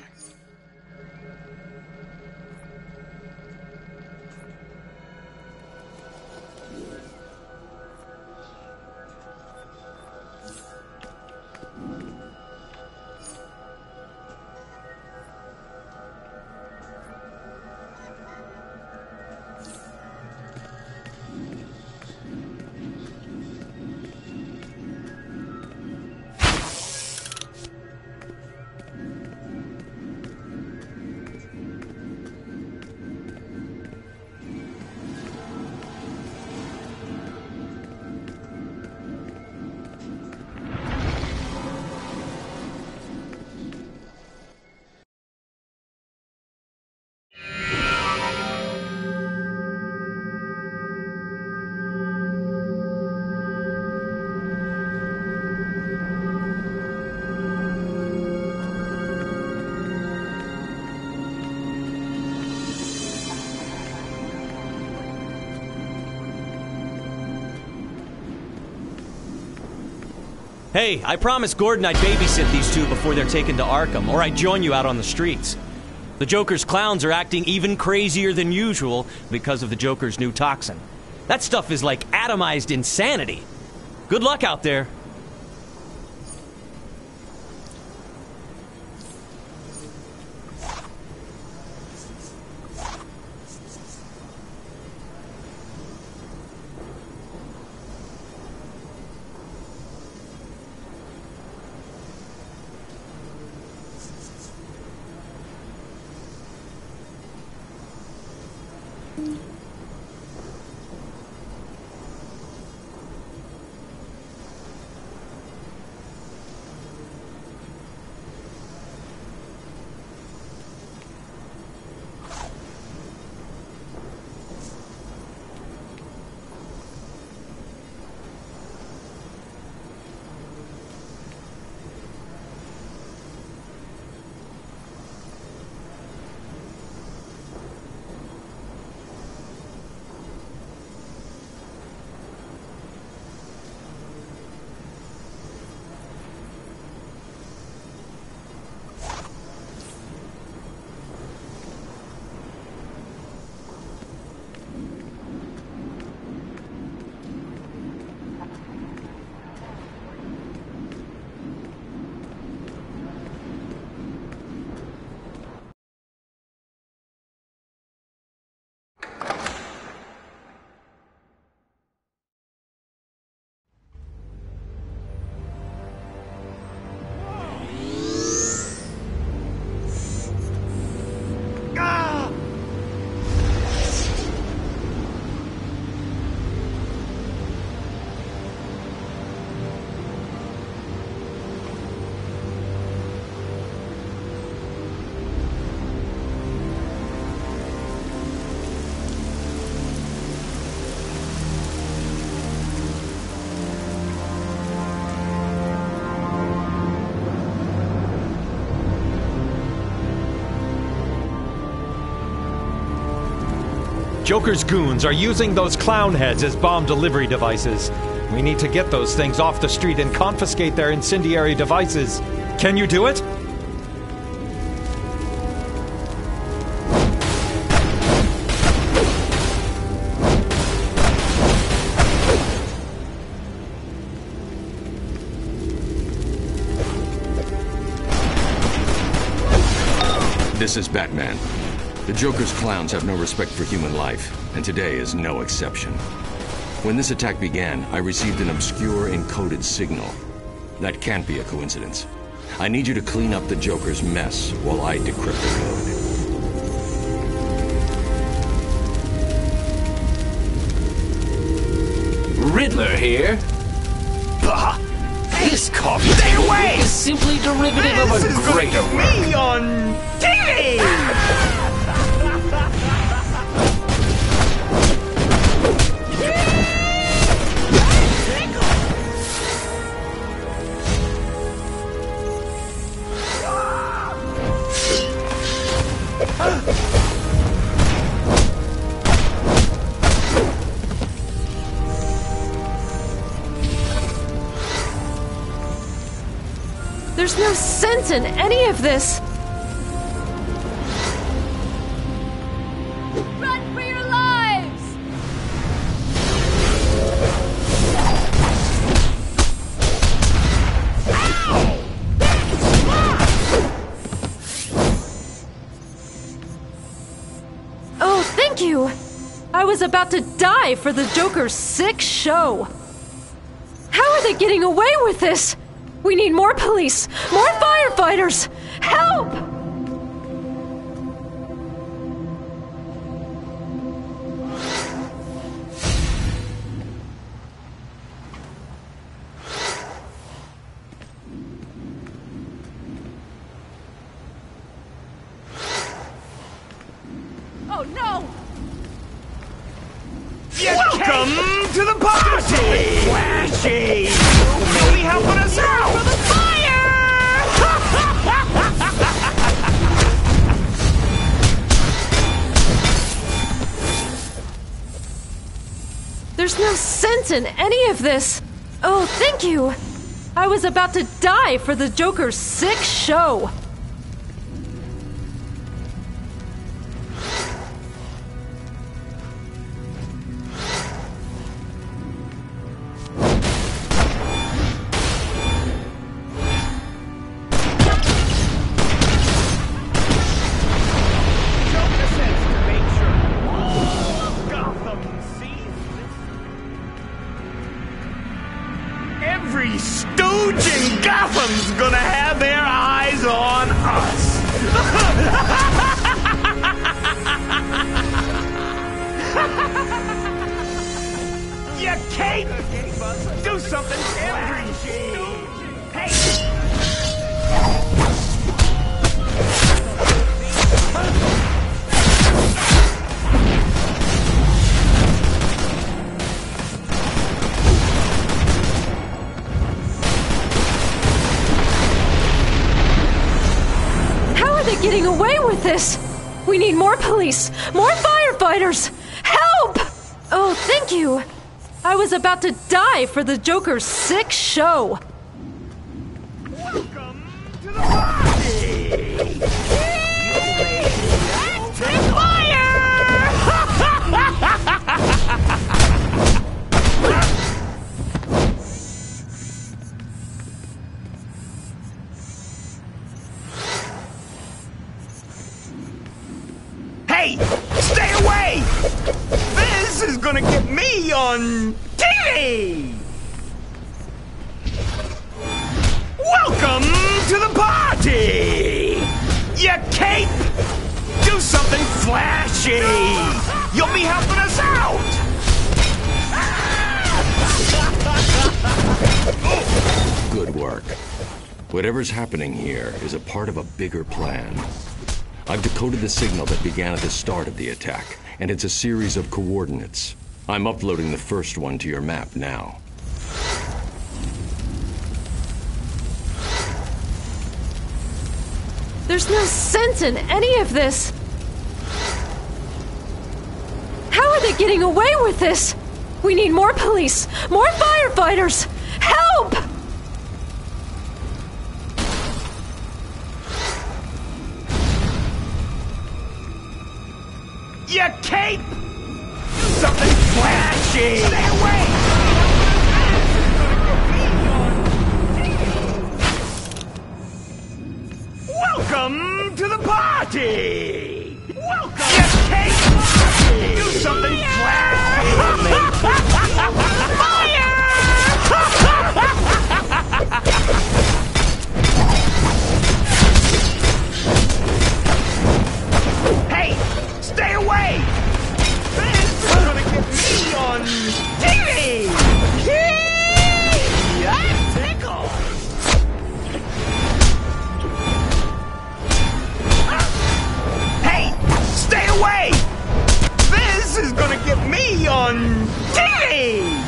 Hey, I promised Gordon I'd babysit these two before they're taken to Arkham, or I'd join you out on the streets. The Joker's clowns are acting even crazier than usual because of the Joker's new toxin. That stuff is like atomized insanity. Good luck out there. Joker's goons are using those clown heads as bomb delivery devices. We need to get those things off the street and confiscate their incendiary devices. Can you do it? This is Batman. The Joker's clowns have no respect for human life, and today is no exception. When this attack began, I received an obscure encoded signal. That can't be a coincidence. I need you to clean up the Joker's mess while I decrypt the code. Riddler here. Bah! This coffee Stay table away! is simply derivative of a greater work. Me on TV! There's no sense in any of this! Run for your lives! Oh, thank you! I was about to die for the Joker's sick show! How are they getting away with this? We need more police! More firefighters! Help! Oh no! Welcome to the party! Flashy! You'll be helping us out! For the fire! There's no sense in any of this! Oh, thank you! I was about to die for the Joker's sick show! Every stooge in Gotham's gonna have their eyes on us! You can't do something every stooge! Hey! Getting away with this! We need more police! More firefighters! Help! Oh, thank you! I was about to die for the Joker's sick show! Welcome to the party! Hey! Stay away! This is gonna get me on TV! Welcome to the party! You cape! Do something flashy! You'll be helping us out! Good work. Whatever's happening here is a part of a bigger plan. I've decoded the signal that began at the start of the attack, and it's a series of coordinates. I'm uploading the first one to your map now. There's no sense in any of this! How are they getting away with this? We need more police, more firefighters! Help! Your cape! Something flashy! Stay away! Welcome to the party! Welcome! Your cape! Do something flashy! Fire! Hey! Stay away! This is gonna get me on TV! That tickles! Hey! Stay away! This is gonna get me on TV!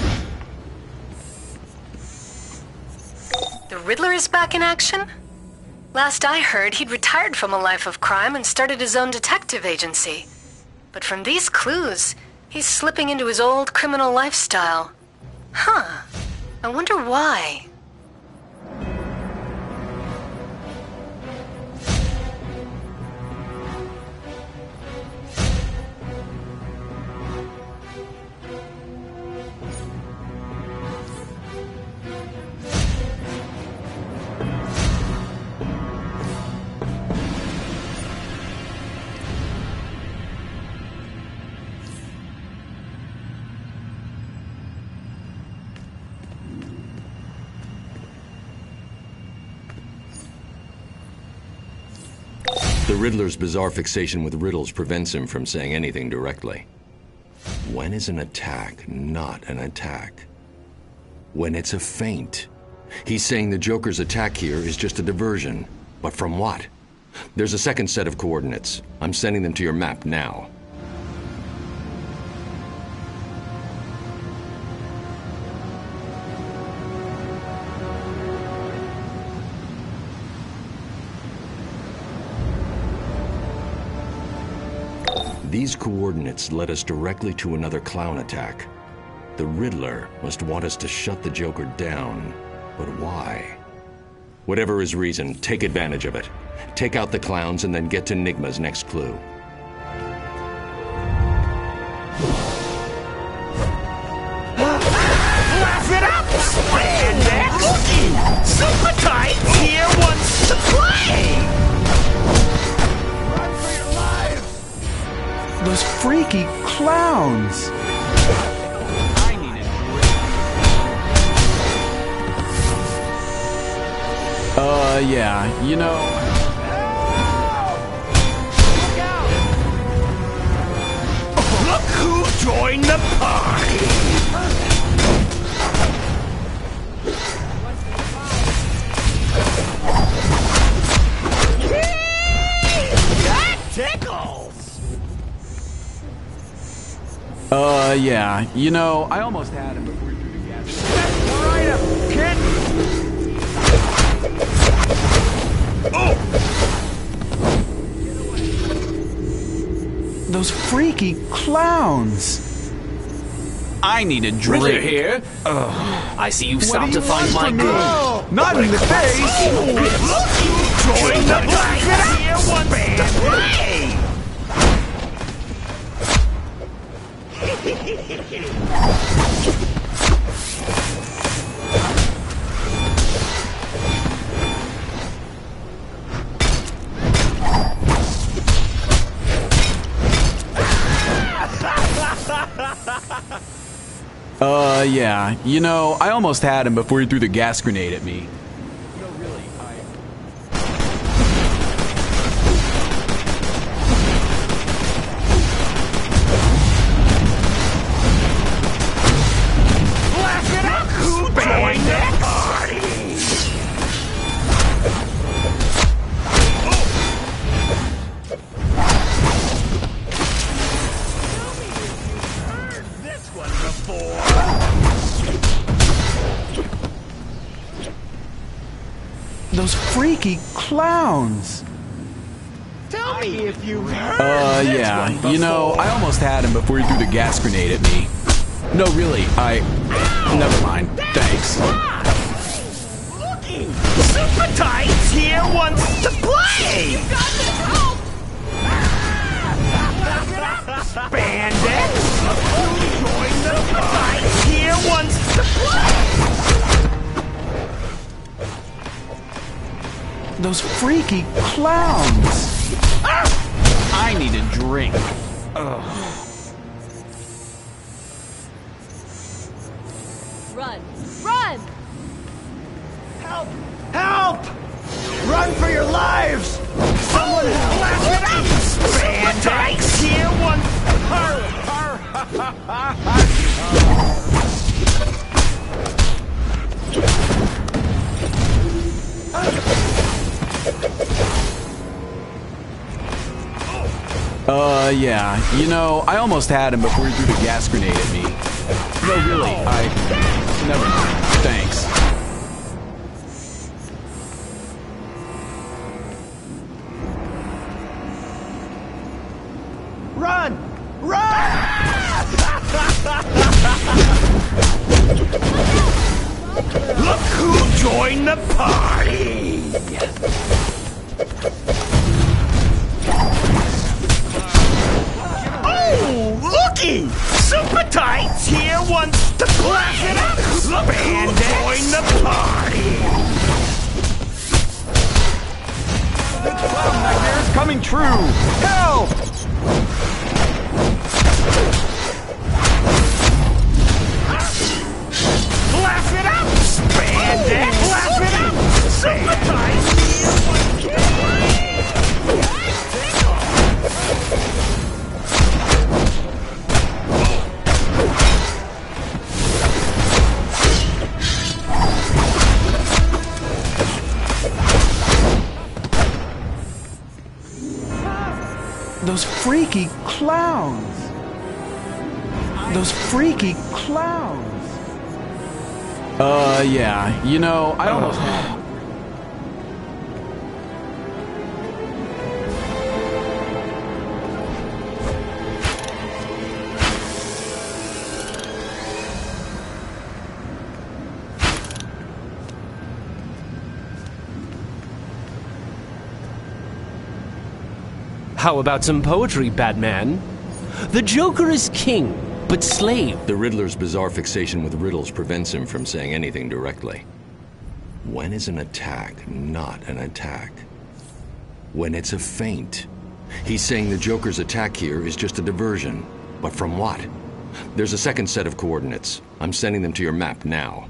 The Riddler is back in action? Last I heard, he'd retired from a life of crime and started his own detective agency. But from these clues, he's slipping into his old criminal lifestyle. Huh. I wonder why. The Riddler's bizarre fixation with riddles prevents him from saying anything directly. When is an attack not an attack? When it's a feint. He's saying the Joker's attack here is just a diversion. But from what? There's a second set of coordinates. I'm sending them to your map now. These coordinates led us directly to another clown attack. The Riddler must want us to shut the Joker down. But why? Whatever his reason, take advantage of it. Take out the clowns and then get to Nigma's next clue. Laugh it up, spandex! Super tight here wants to play! Those freaky clowns! Yeah, you know... Look who joined the party! That tickles! Yeah, you know, I almost had him before we threw the gas. Step right up, kid! Oh! Those freaky clowns! I need a drink. Riddler here. I see you've stopped to find my girl. Not in the face! Join the black here wants to play! Yeah, you know, I almost had him before he threw the gas grenade at me. No, really, Laugh it up, who joined the party? This one before. Those freaky clowns! Tell me if you heard. Yeah. You know, I almost had him before he threw the gas grenade at me. No, really, never mind. Thanks. Super Tights here wants to play! You got to help! Bandit! Join the Super Tights here wants to play! Those freaky clowns! I need a drink. Ugh. Run! Run! Help! Help! Run for your lives! Someone blast it out! Bandits here one... Yeah. You know, I almost had him before he threw the gas grenade at me. No, really, never mind. Thanks. Run! Run! Look who joined the party! Oh, looky! Super Tights here wants to blast it up! Bandit join the party! The clown nightmare is coming true! Help! Blast it up! Bandit! Blast it up! Super Tights here wants to play! Those freaky clowns! Those freaky clowns! Yeah. You know, I almost had... How about some poetry, Batman? The Joker is king, but slave. The Riddler's bizarre fixation with riddles prevents him from saying anything directly. When is an attack not an attack? When it's a feint. He's saying the Joker's attack here is just a diversion. But from what? There's a second set of coordinates. I'm sending them to your map now.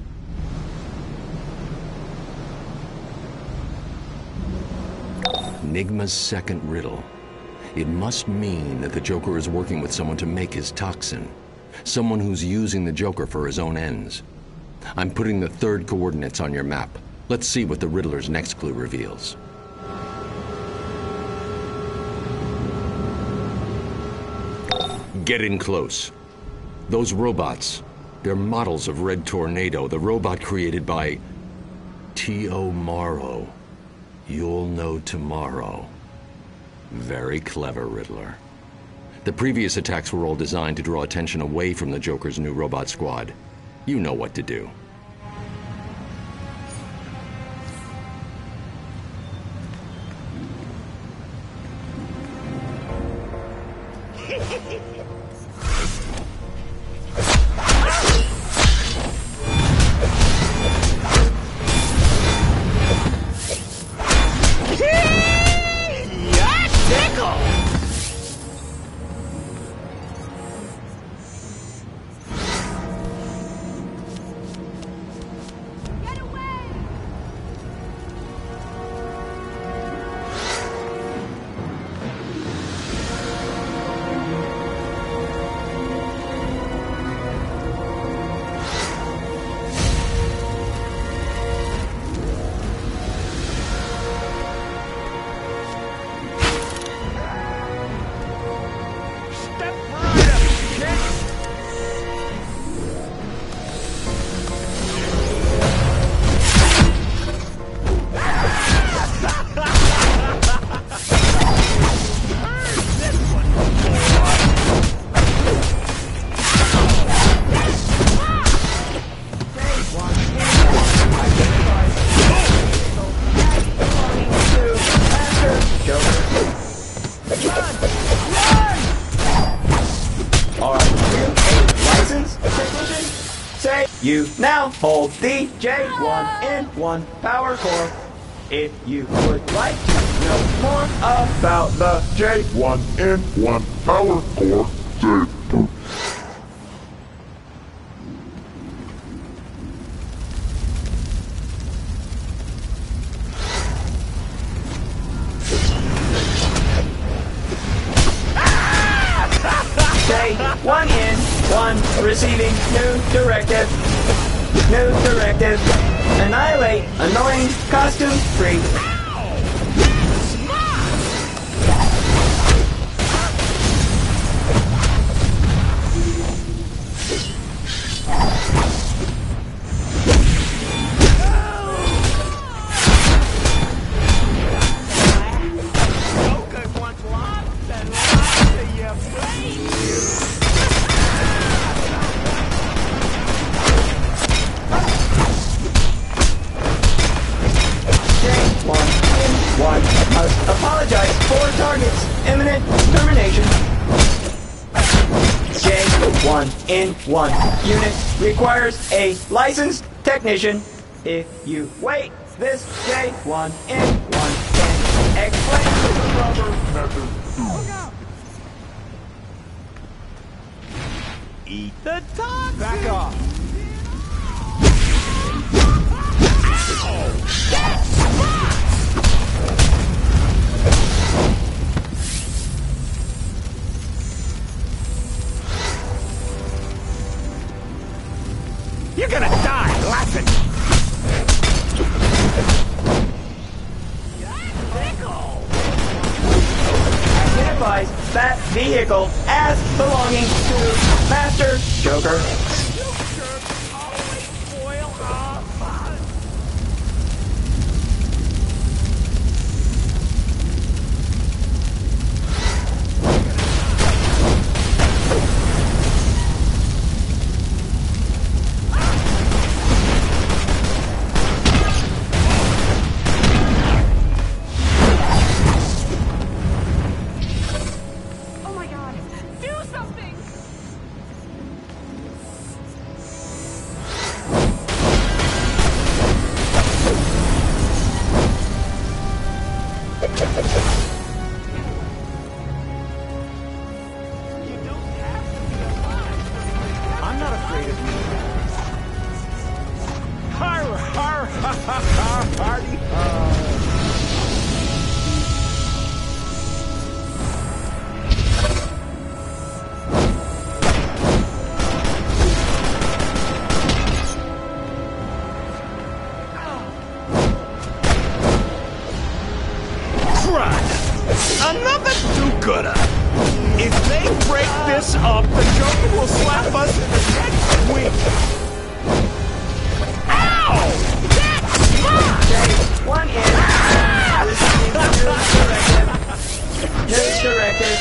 Enigma's second riddle. It must mean that the Joker is working with someone to make his toxin. Someone who's using the Joker for his own ends. I'm putting the third coordinates on your map. Let's see what the Riddler's next clue reveals. Get in close. Those robots, they're models of Red Tornado, the robot created by T.O. Morrow. You'll know tomorrow. Very clever, Riddler. The previous attacks were all designed to draw attention away from the Joker's new robot squad. You know what to do. you now hold the J1N1 power core. If you would like to know more about the J1N1 power core, J1N1 receiving new directive. New directive. Annihilate annoying costume freak. Apologize for targets. Imminent termination. J1N1 unit requires a licensed technician. If you wait, this J1N1 can explain the proper method. Eat the toxin! Back off! You're gonna die laughing! Identifies that vehicle as belonging to Master Joker. I'm not afraid of you. Har, har, ha, ha, ha, hardy, Crud! Another do-gooder! If they break this up, the Joker will slap us next week! Ow! That's One in. New directive.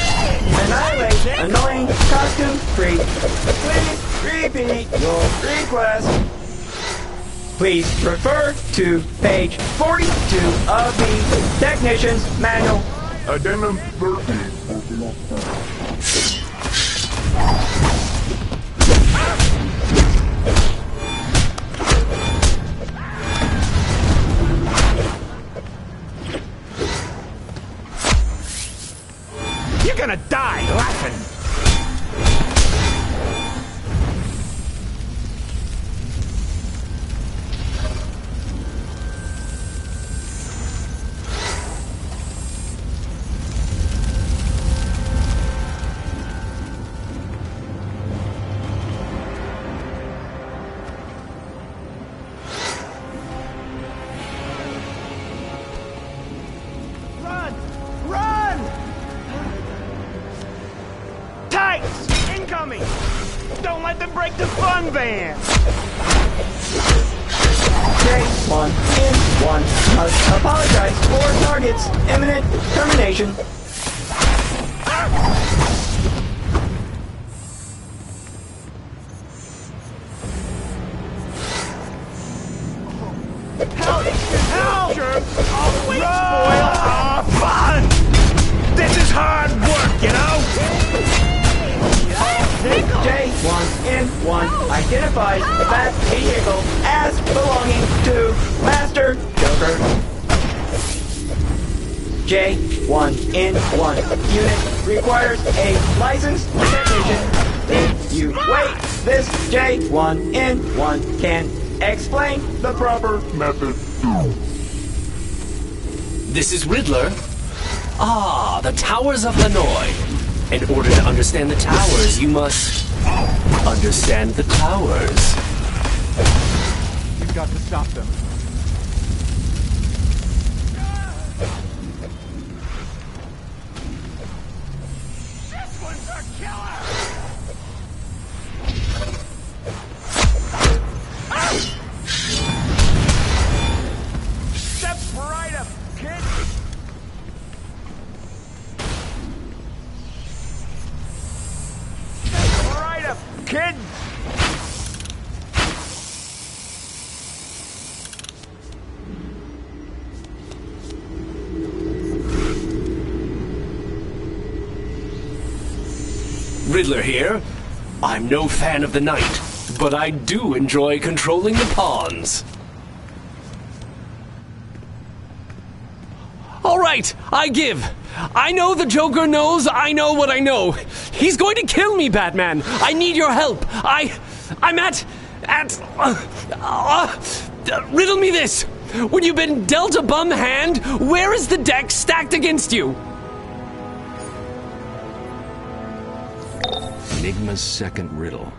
Annihilate annoying costume freak. Please repeat your request. Please refer to page 42 of the Technician's Manual. Addendum 13. You're gonna die laughing! Run! Run! Tights! Incoming! Don't let them break the fun van! J1N1 must apologize for targets. Imminent termination. Help! Help! Always spoil our fun! This is hard work, you know? J1N1 identifies that J1 in 1 unit requires a licensed technician. If you wait, this J1 in 1 can explain the proper method. This is Riddler. Ah, the Towers of Hanoi. In order to understand the towers, you must understand the towers. You've got to stop them. This one's a killer! Step right up, kid! Step right up, kid! Riddler here. I'm no fan of the night, but I do enjoy controlling the pawns. All right, I give. I know the Joker knows I know what I know. He's going to kill me, Batman. I need your help. I'm at riddle me this. When you've been dealt a bum hand, where is the deck stacked against you? Enigma's second riddle.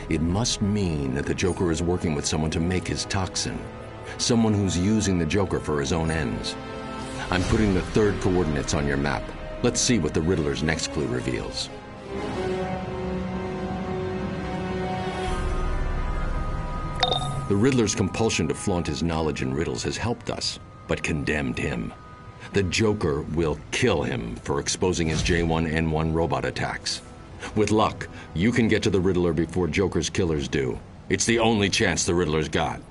It must mean that the Joker is working with someone to make his toxin. Someone who's using the Joker for his own ends. I'm putting the third coordinates on your map. Let's see what the Riddler's next clue reveals. The Riddler's compulsion to flaunt his knowledge in riddles has helped us, but condemned him. The Joker will kill him for exposing his J1N1 robot attacks. With luck, you can get to the Riddler before Joker's killers do. It's the only chance the Riddler's got.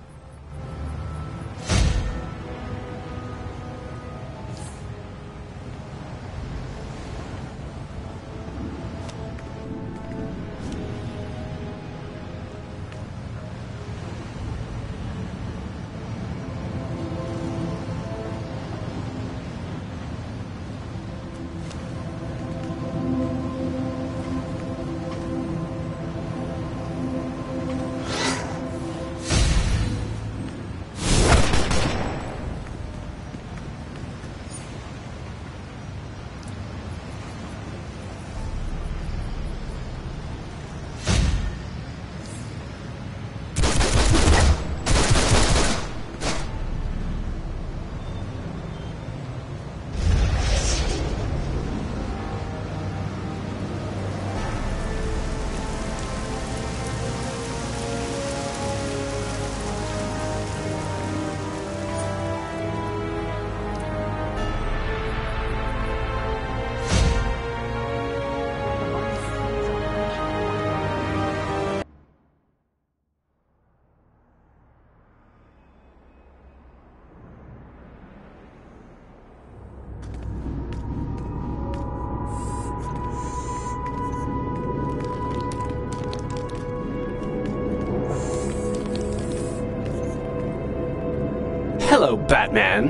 Hello, Batman.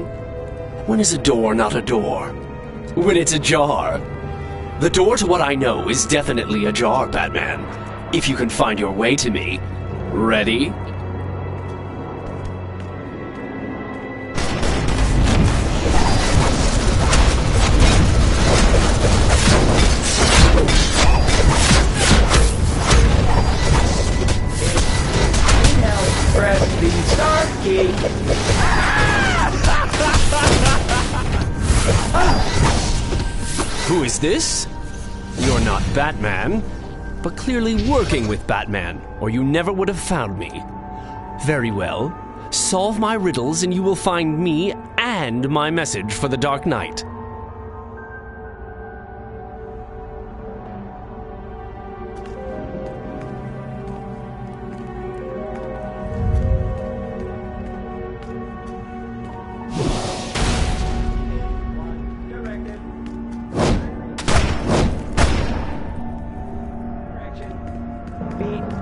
When is a door not a door? When it's ajar. The door to what I know is definitely ajar, Batman. If you can find your way to me. Ready? Press the start key. Who is this? You're not Batman, but clearly working with Batman, or you never would have found me. Very well. Solve my riddles and you will find me and my message for the Dark Knight.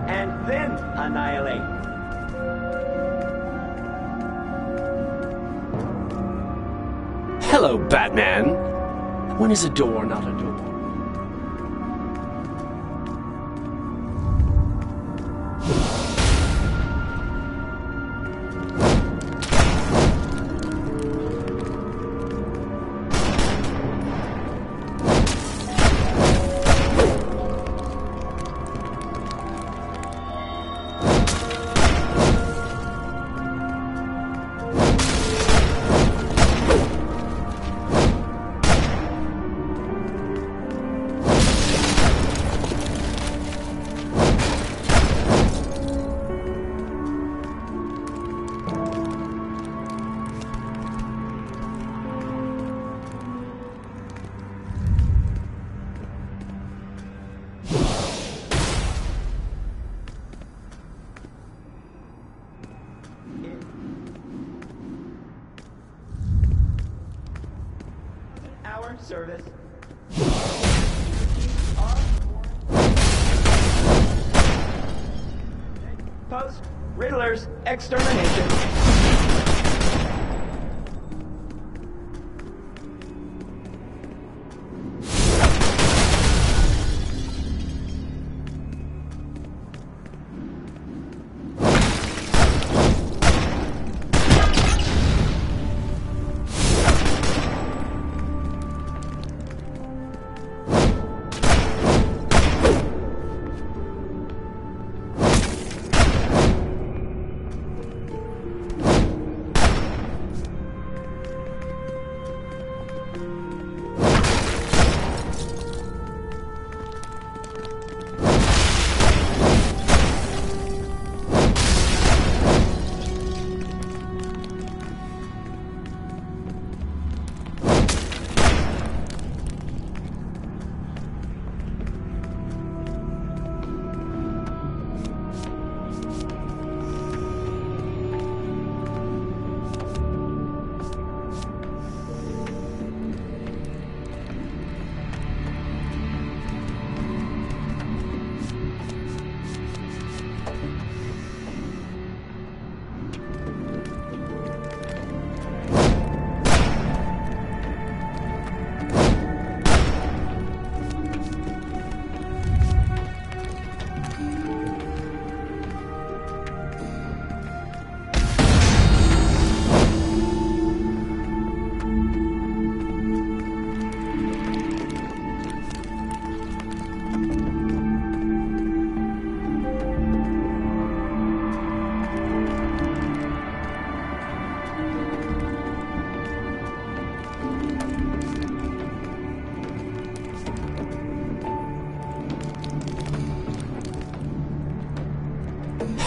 And then annihilate. Hello, Hello, Batman. When is a door not a door? Service. Post Riddler's extermination.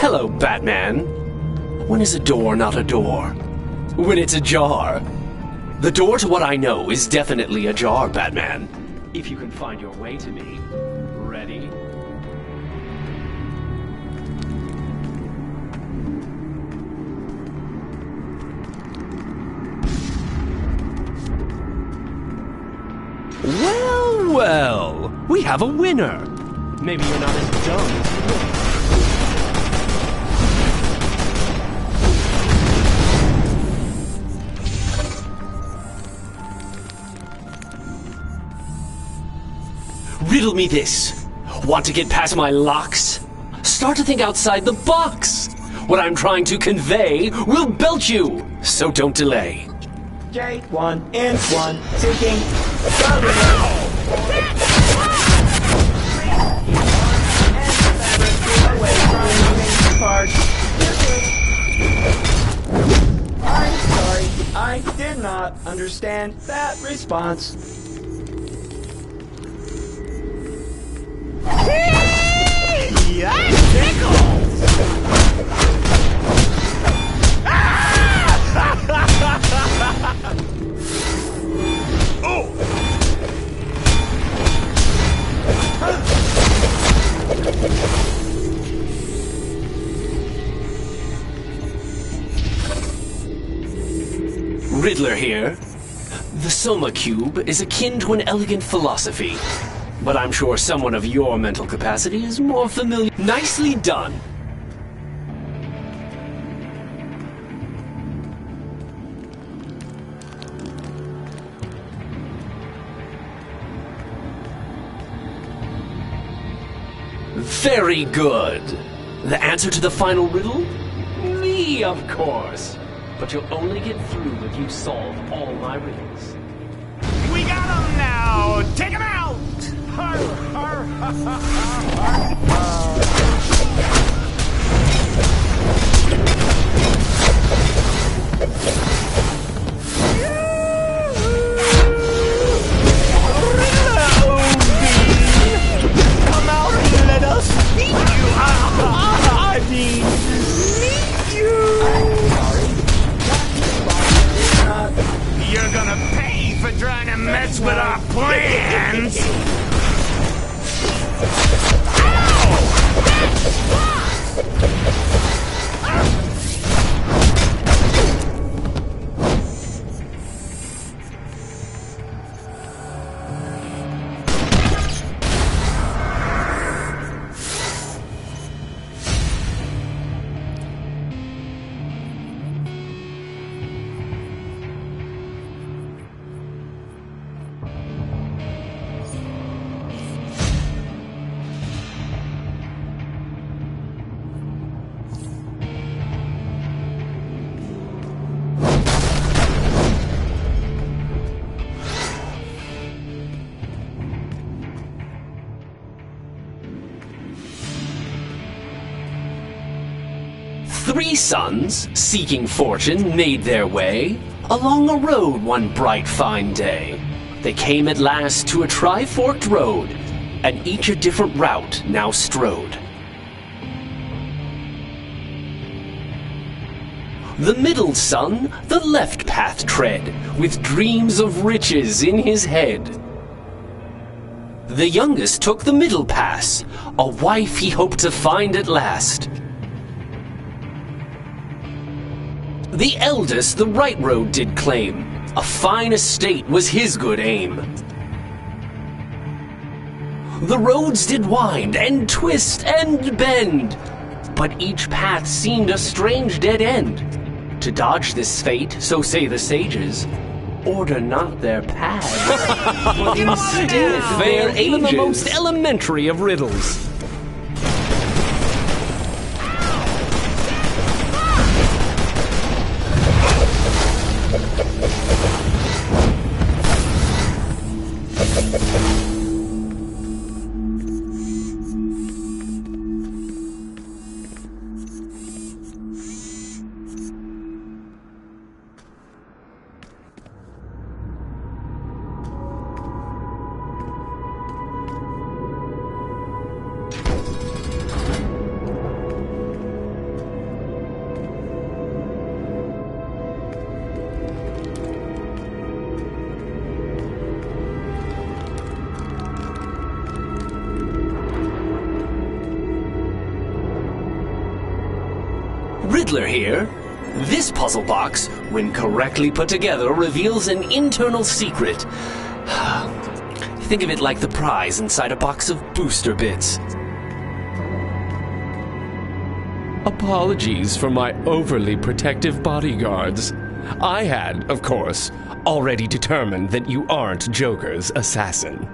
Hello, Batman. When is a door not a door? When it's ajar. The door to what I know is definitely ajar, Batman. If you can find your way to me. Ready? Well, well, we have a winner. Maybe you're not as dumb as you look. Riddle me this. Want to get past my locks? Start to think outside the box. What I'm trying to convey will belt you, so don't delay. J1 in 1 seeking I'm sorry, I did not understand that response. Riddler here. The Soma Cube is akin to an elegant philosophy, but I'm sure someone of your mental capacity is more familiar. Nicely done. Very good. The answer to the final riddle? Me, of course. But you'll only get through if you solve all my riddles. We got him now! Take him out! Har, har, ha, ha, ha, Come out and let us meet you! I mean, meet you! You're gonna pay for trying to mess with our plans! Three sons, seeking fortune, made their way along a road one bright fine day. They came at last to a tri-forked road, and each a different route now strode. The middle son the left path tread, with dreams of riches in his head. The youngest took the middle pass, a wife he hoped to find at last. The eldest the right road did claim, a fine estate was his good aim. The roads did wind, and twist, and bend, but each path seemed a strange dead end. To dodge this fate, so say the sages, order not their paths, but instead fair ages. Even the most elementary of riddles. Riddler here. This puzzle box, when correctly put together, reveals an internal secret. Think of it like the prize inside a box of booster bits. Apologies for my overly protective bodyguards. I had, of course, already determined that you aren't Joker's assassin.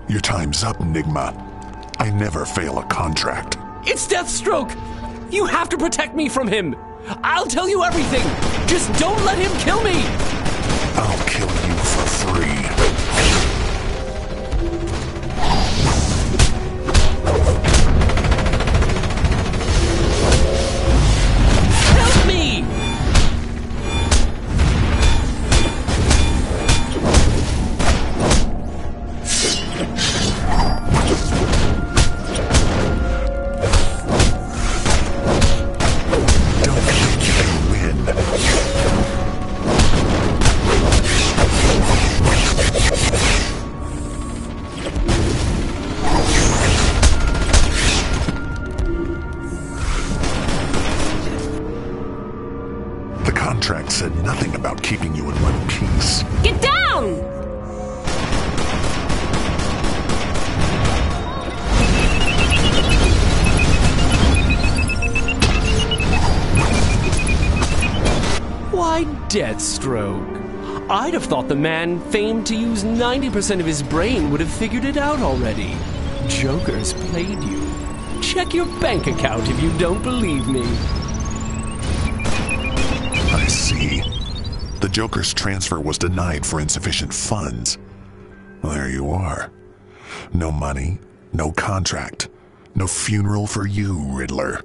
Your time's up, Enigma. I never fail a contract. It's Deathstroke! You have to protect me from him! I'll tell you everything! Just don't let him kill me! I'll kill you for free. Help me! Said nothing about keeping you in one piece. Get down! Why, Deathstroke, I'd have thought the man famed to use 90% of his brain would have figured it out already. Joker's played you. Check your bank account if you don't believe me. I see. The Joker's transfer was denied for insufficient funds. Well, there you are. No money, no contract, no funeral for you, Riddler.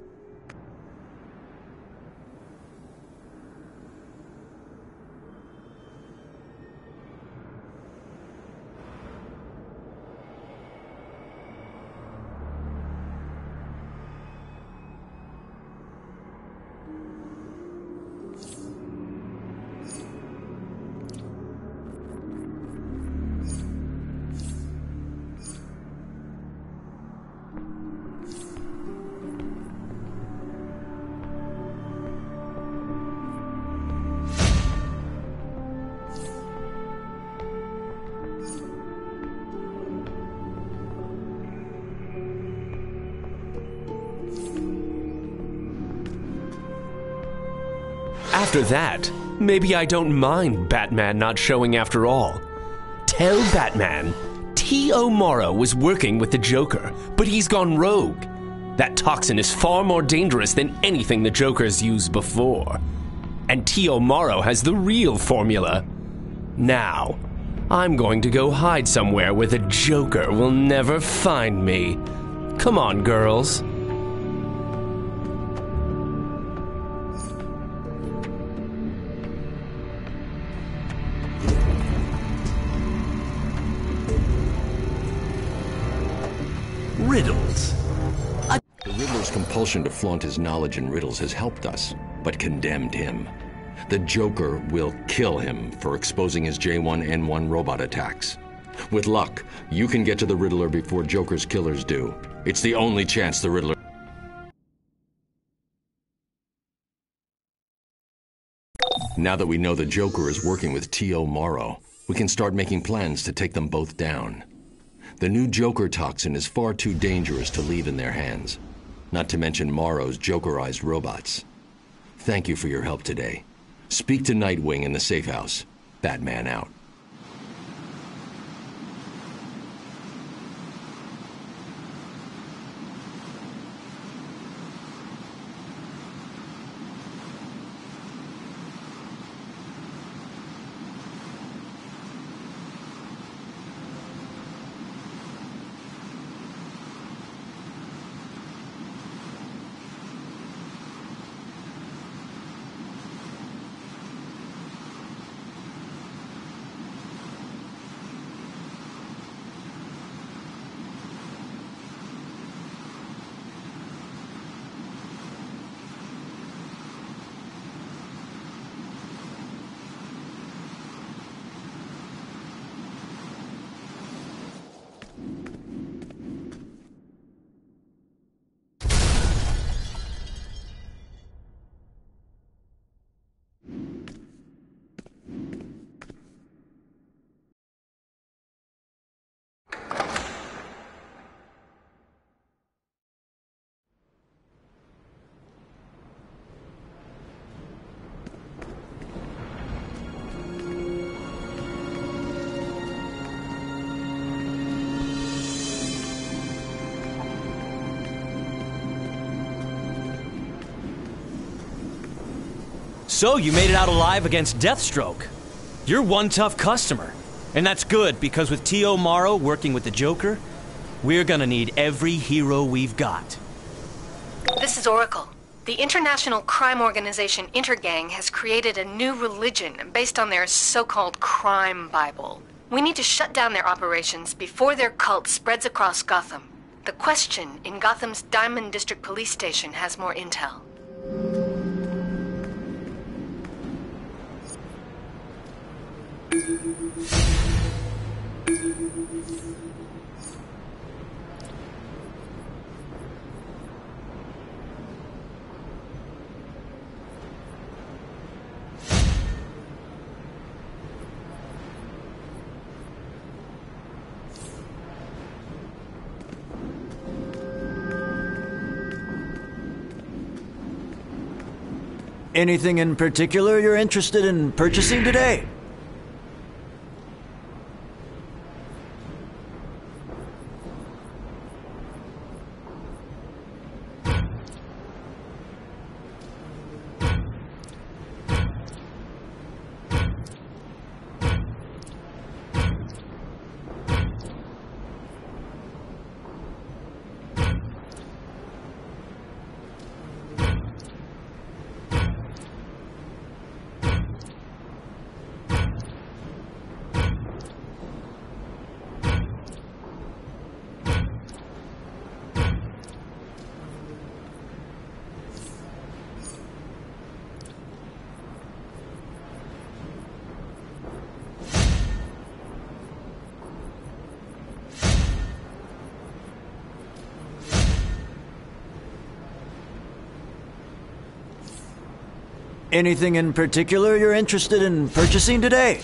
After that, maybe I don't mind Batman not showing after all. Tell Batman T.O. Morrow was working with the Joker, but he's gone rogue. That toxin is far more dangerous than anything the Joker's used before. And T.O. Morrow has the real formula. Now, I'm going to go hide somewhere where the Joker will never find me. Come on, girls. Riddles. The Riddler's compulsion to flaunt his knowledge in riddles has helped us, but condemned him. The Joker will kill him for exposing his J1N1 robot attacks. With luck, you can get to the Riddler before Joker's killers do. It's the only chance the Riddler... Now that we know the Joker is working with T.O. Morrow, we can start making plans to take them both down. The new Joker toxin is far too dangerous to leave in their hands, not to mention Morrow's Jokerized robots. Thank you for your help today. Speak to Nightwing in the safe house. Batman out. So you made it out alive against Deathstroke. You're one tough customer. And that's good, because with T.O. Morrow working with the Joker, we're gonna need every hero we've got. This is Oracle. The international crime organization Intergang has created a new religion based on their so-called crime Bible. We need to shut down their operations before their cult spreads across Gotham. The Question in Gotham's Diamond District Police Station has more intel. Anything in particular you're interested in purchasing today? Anything in particular you're interested in purchasing today?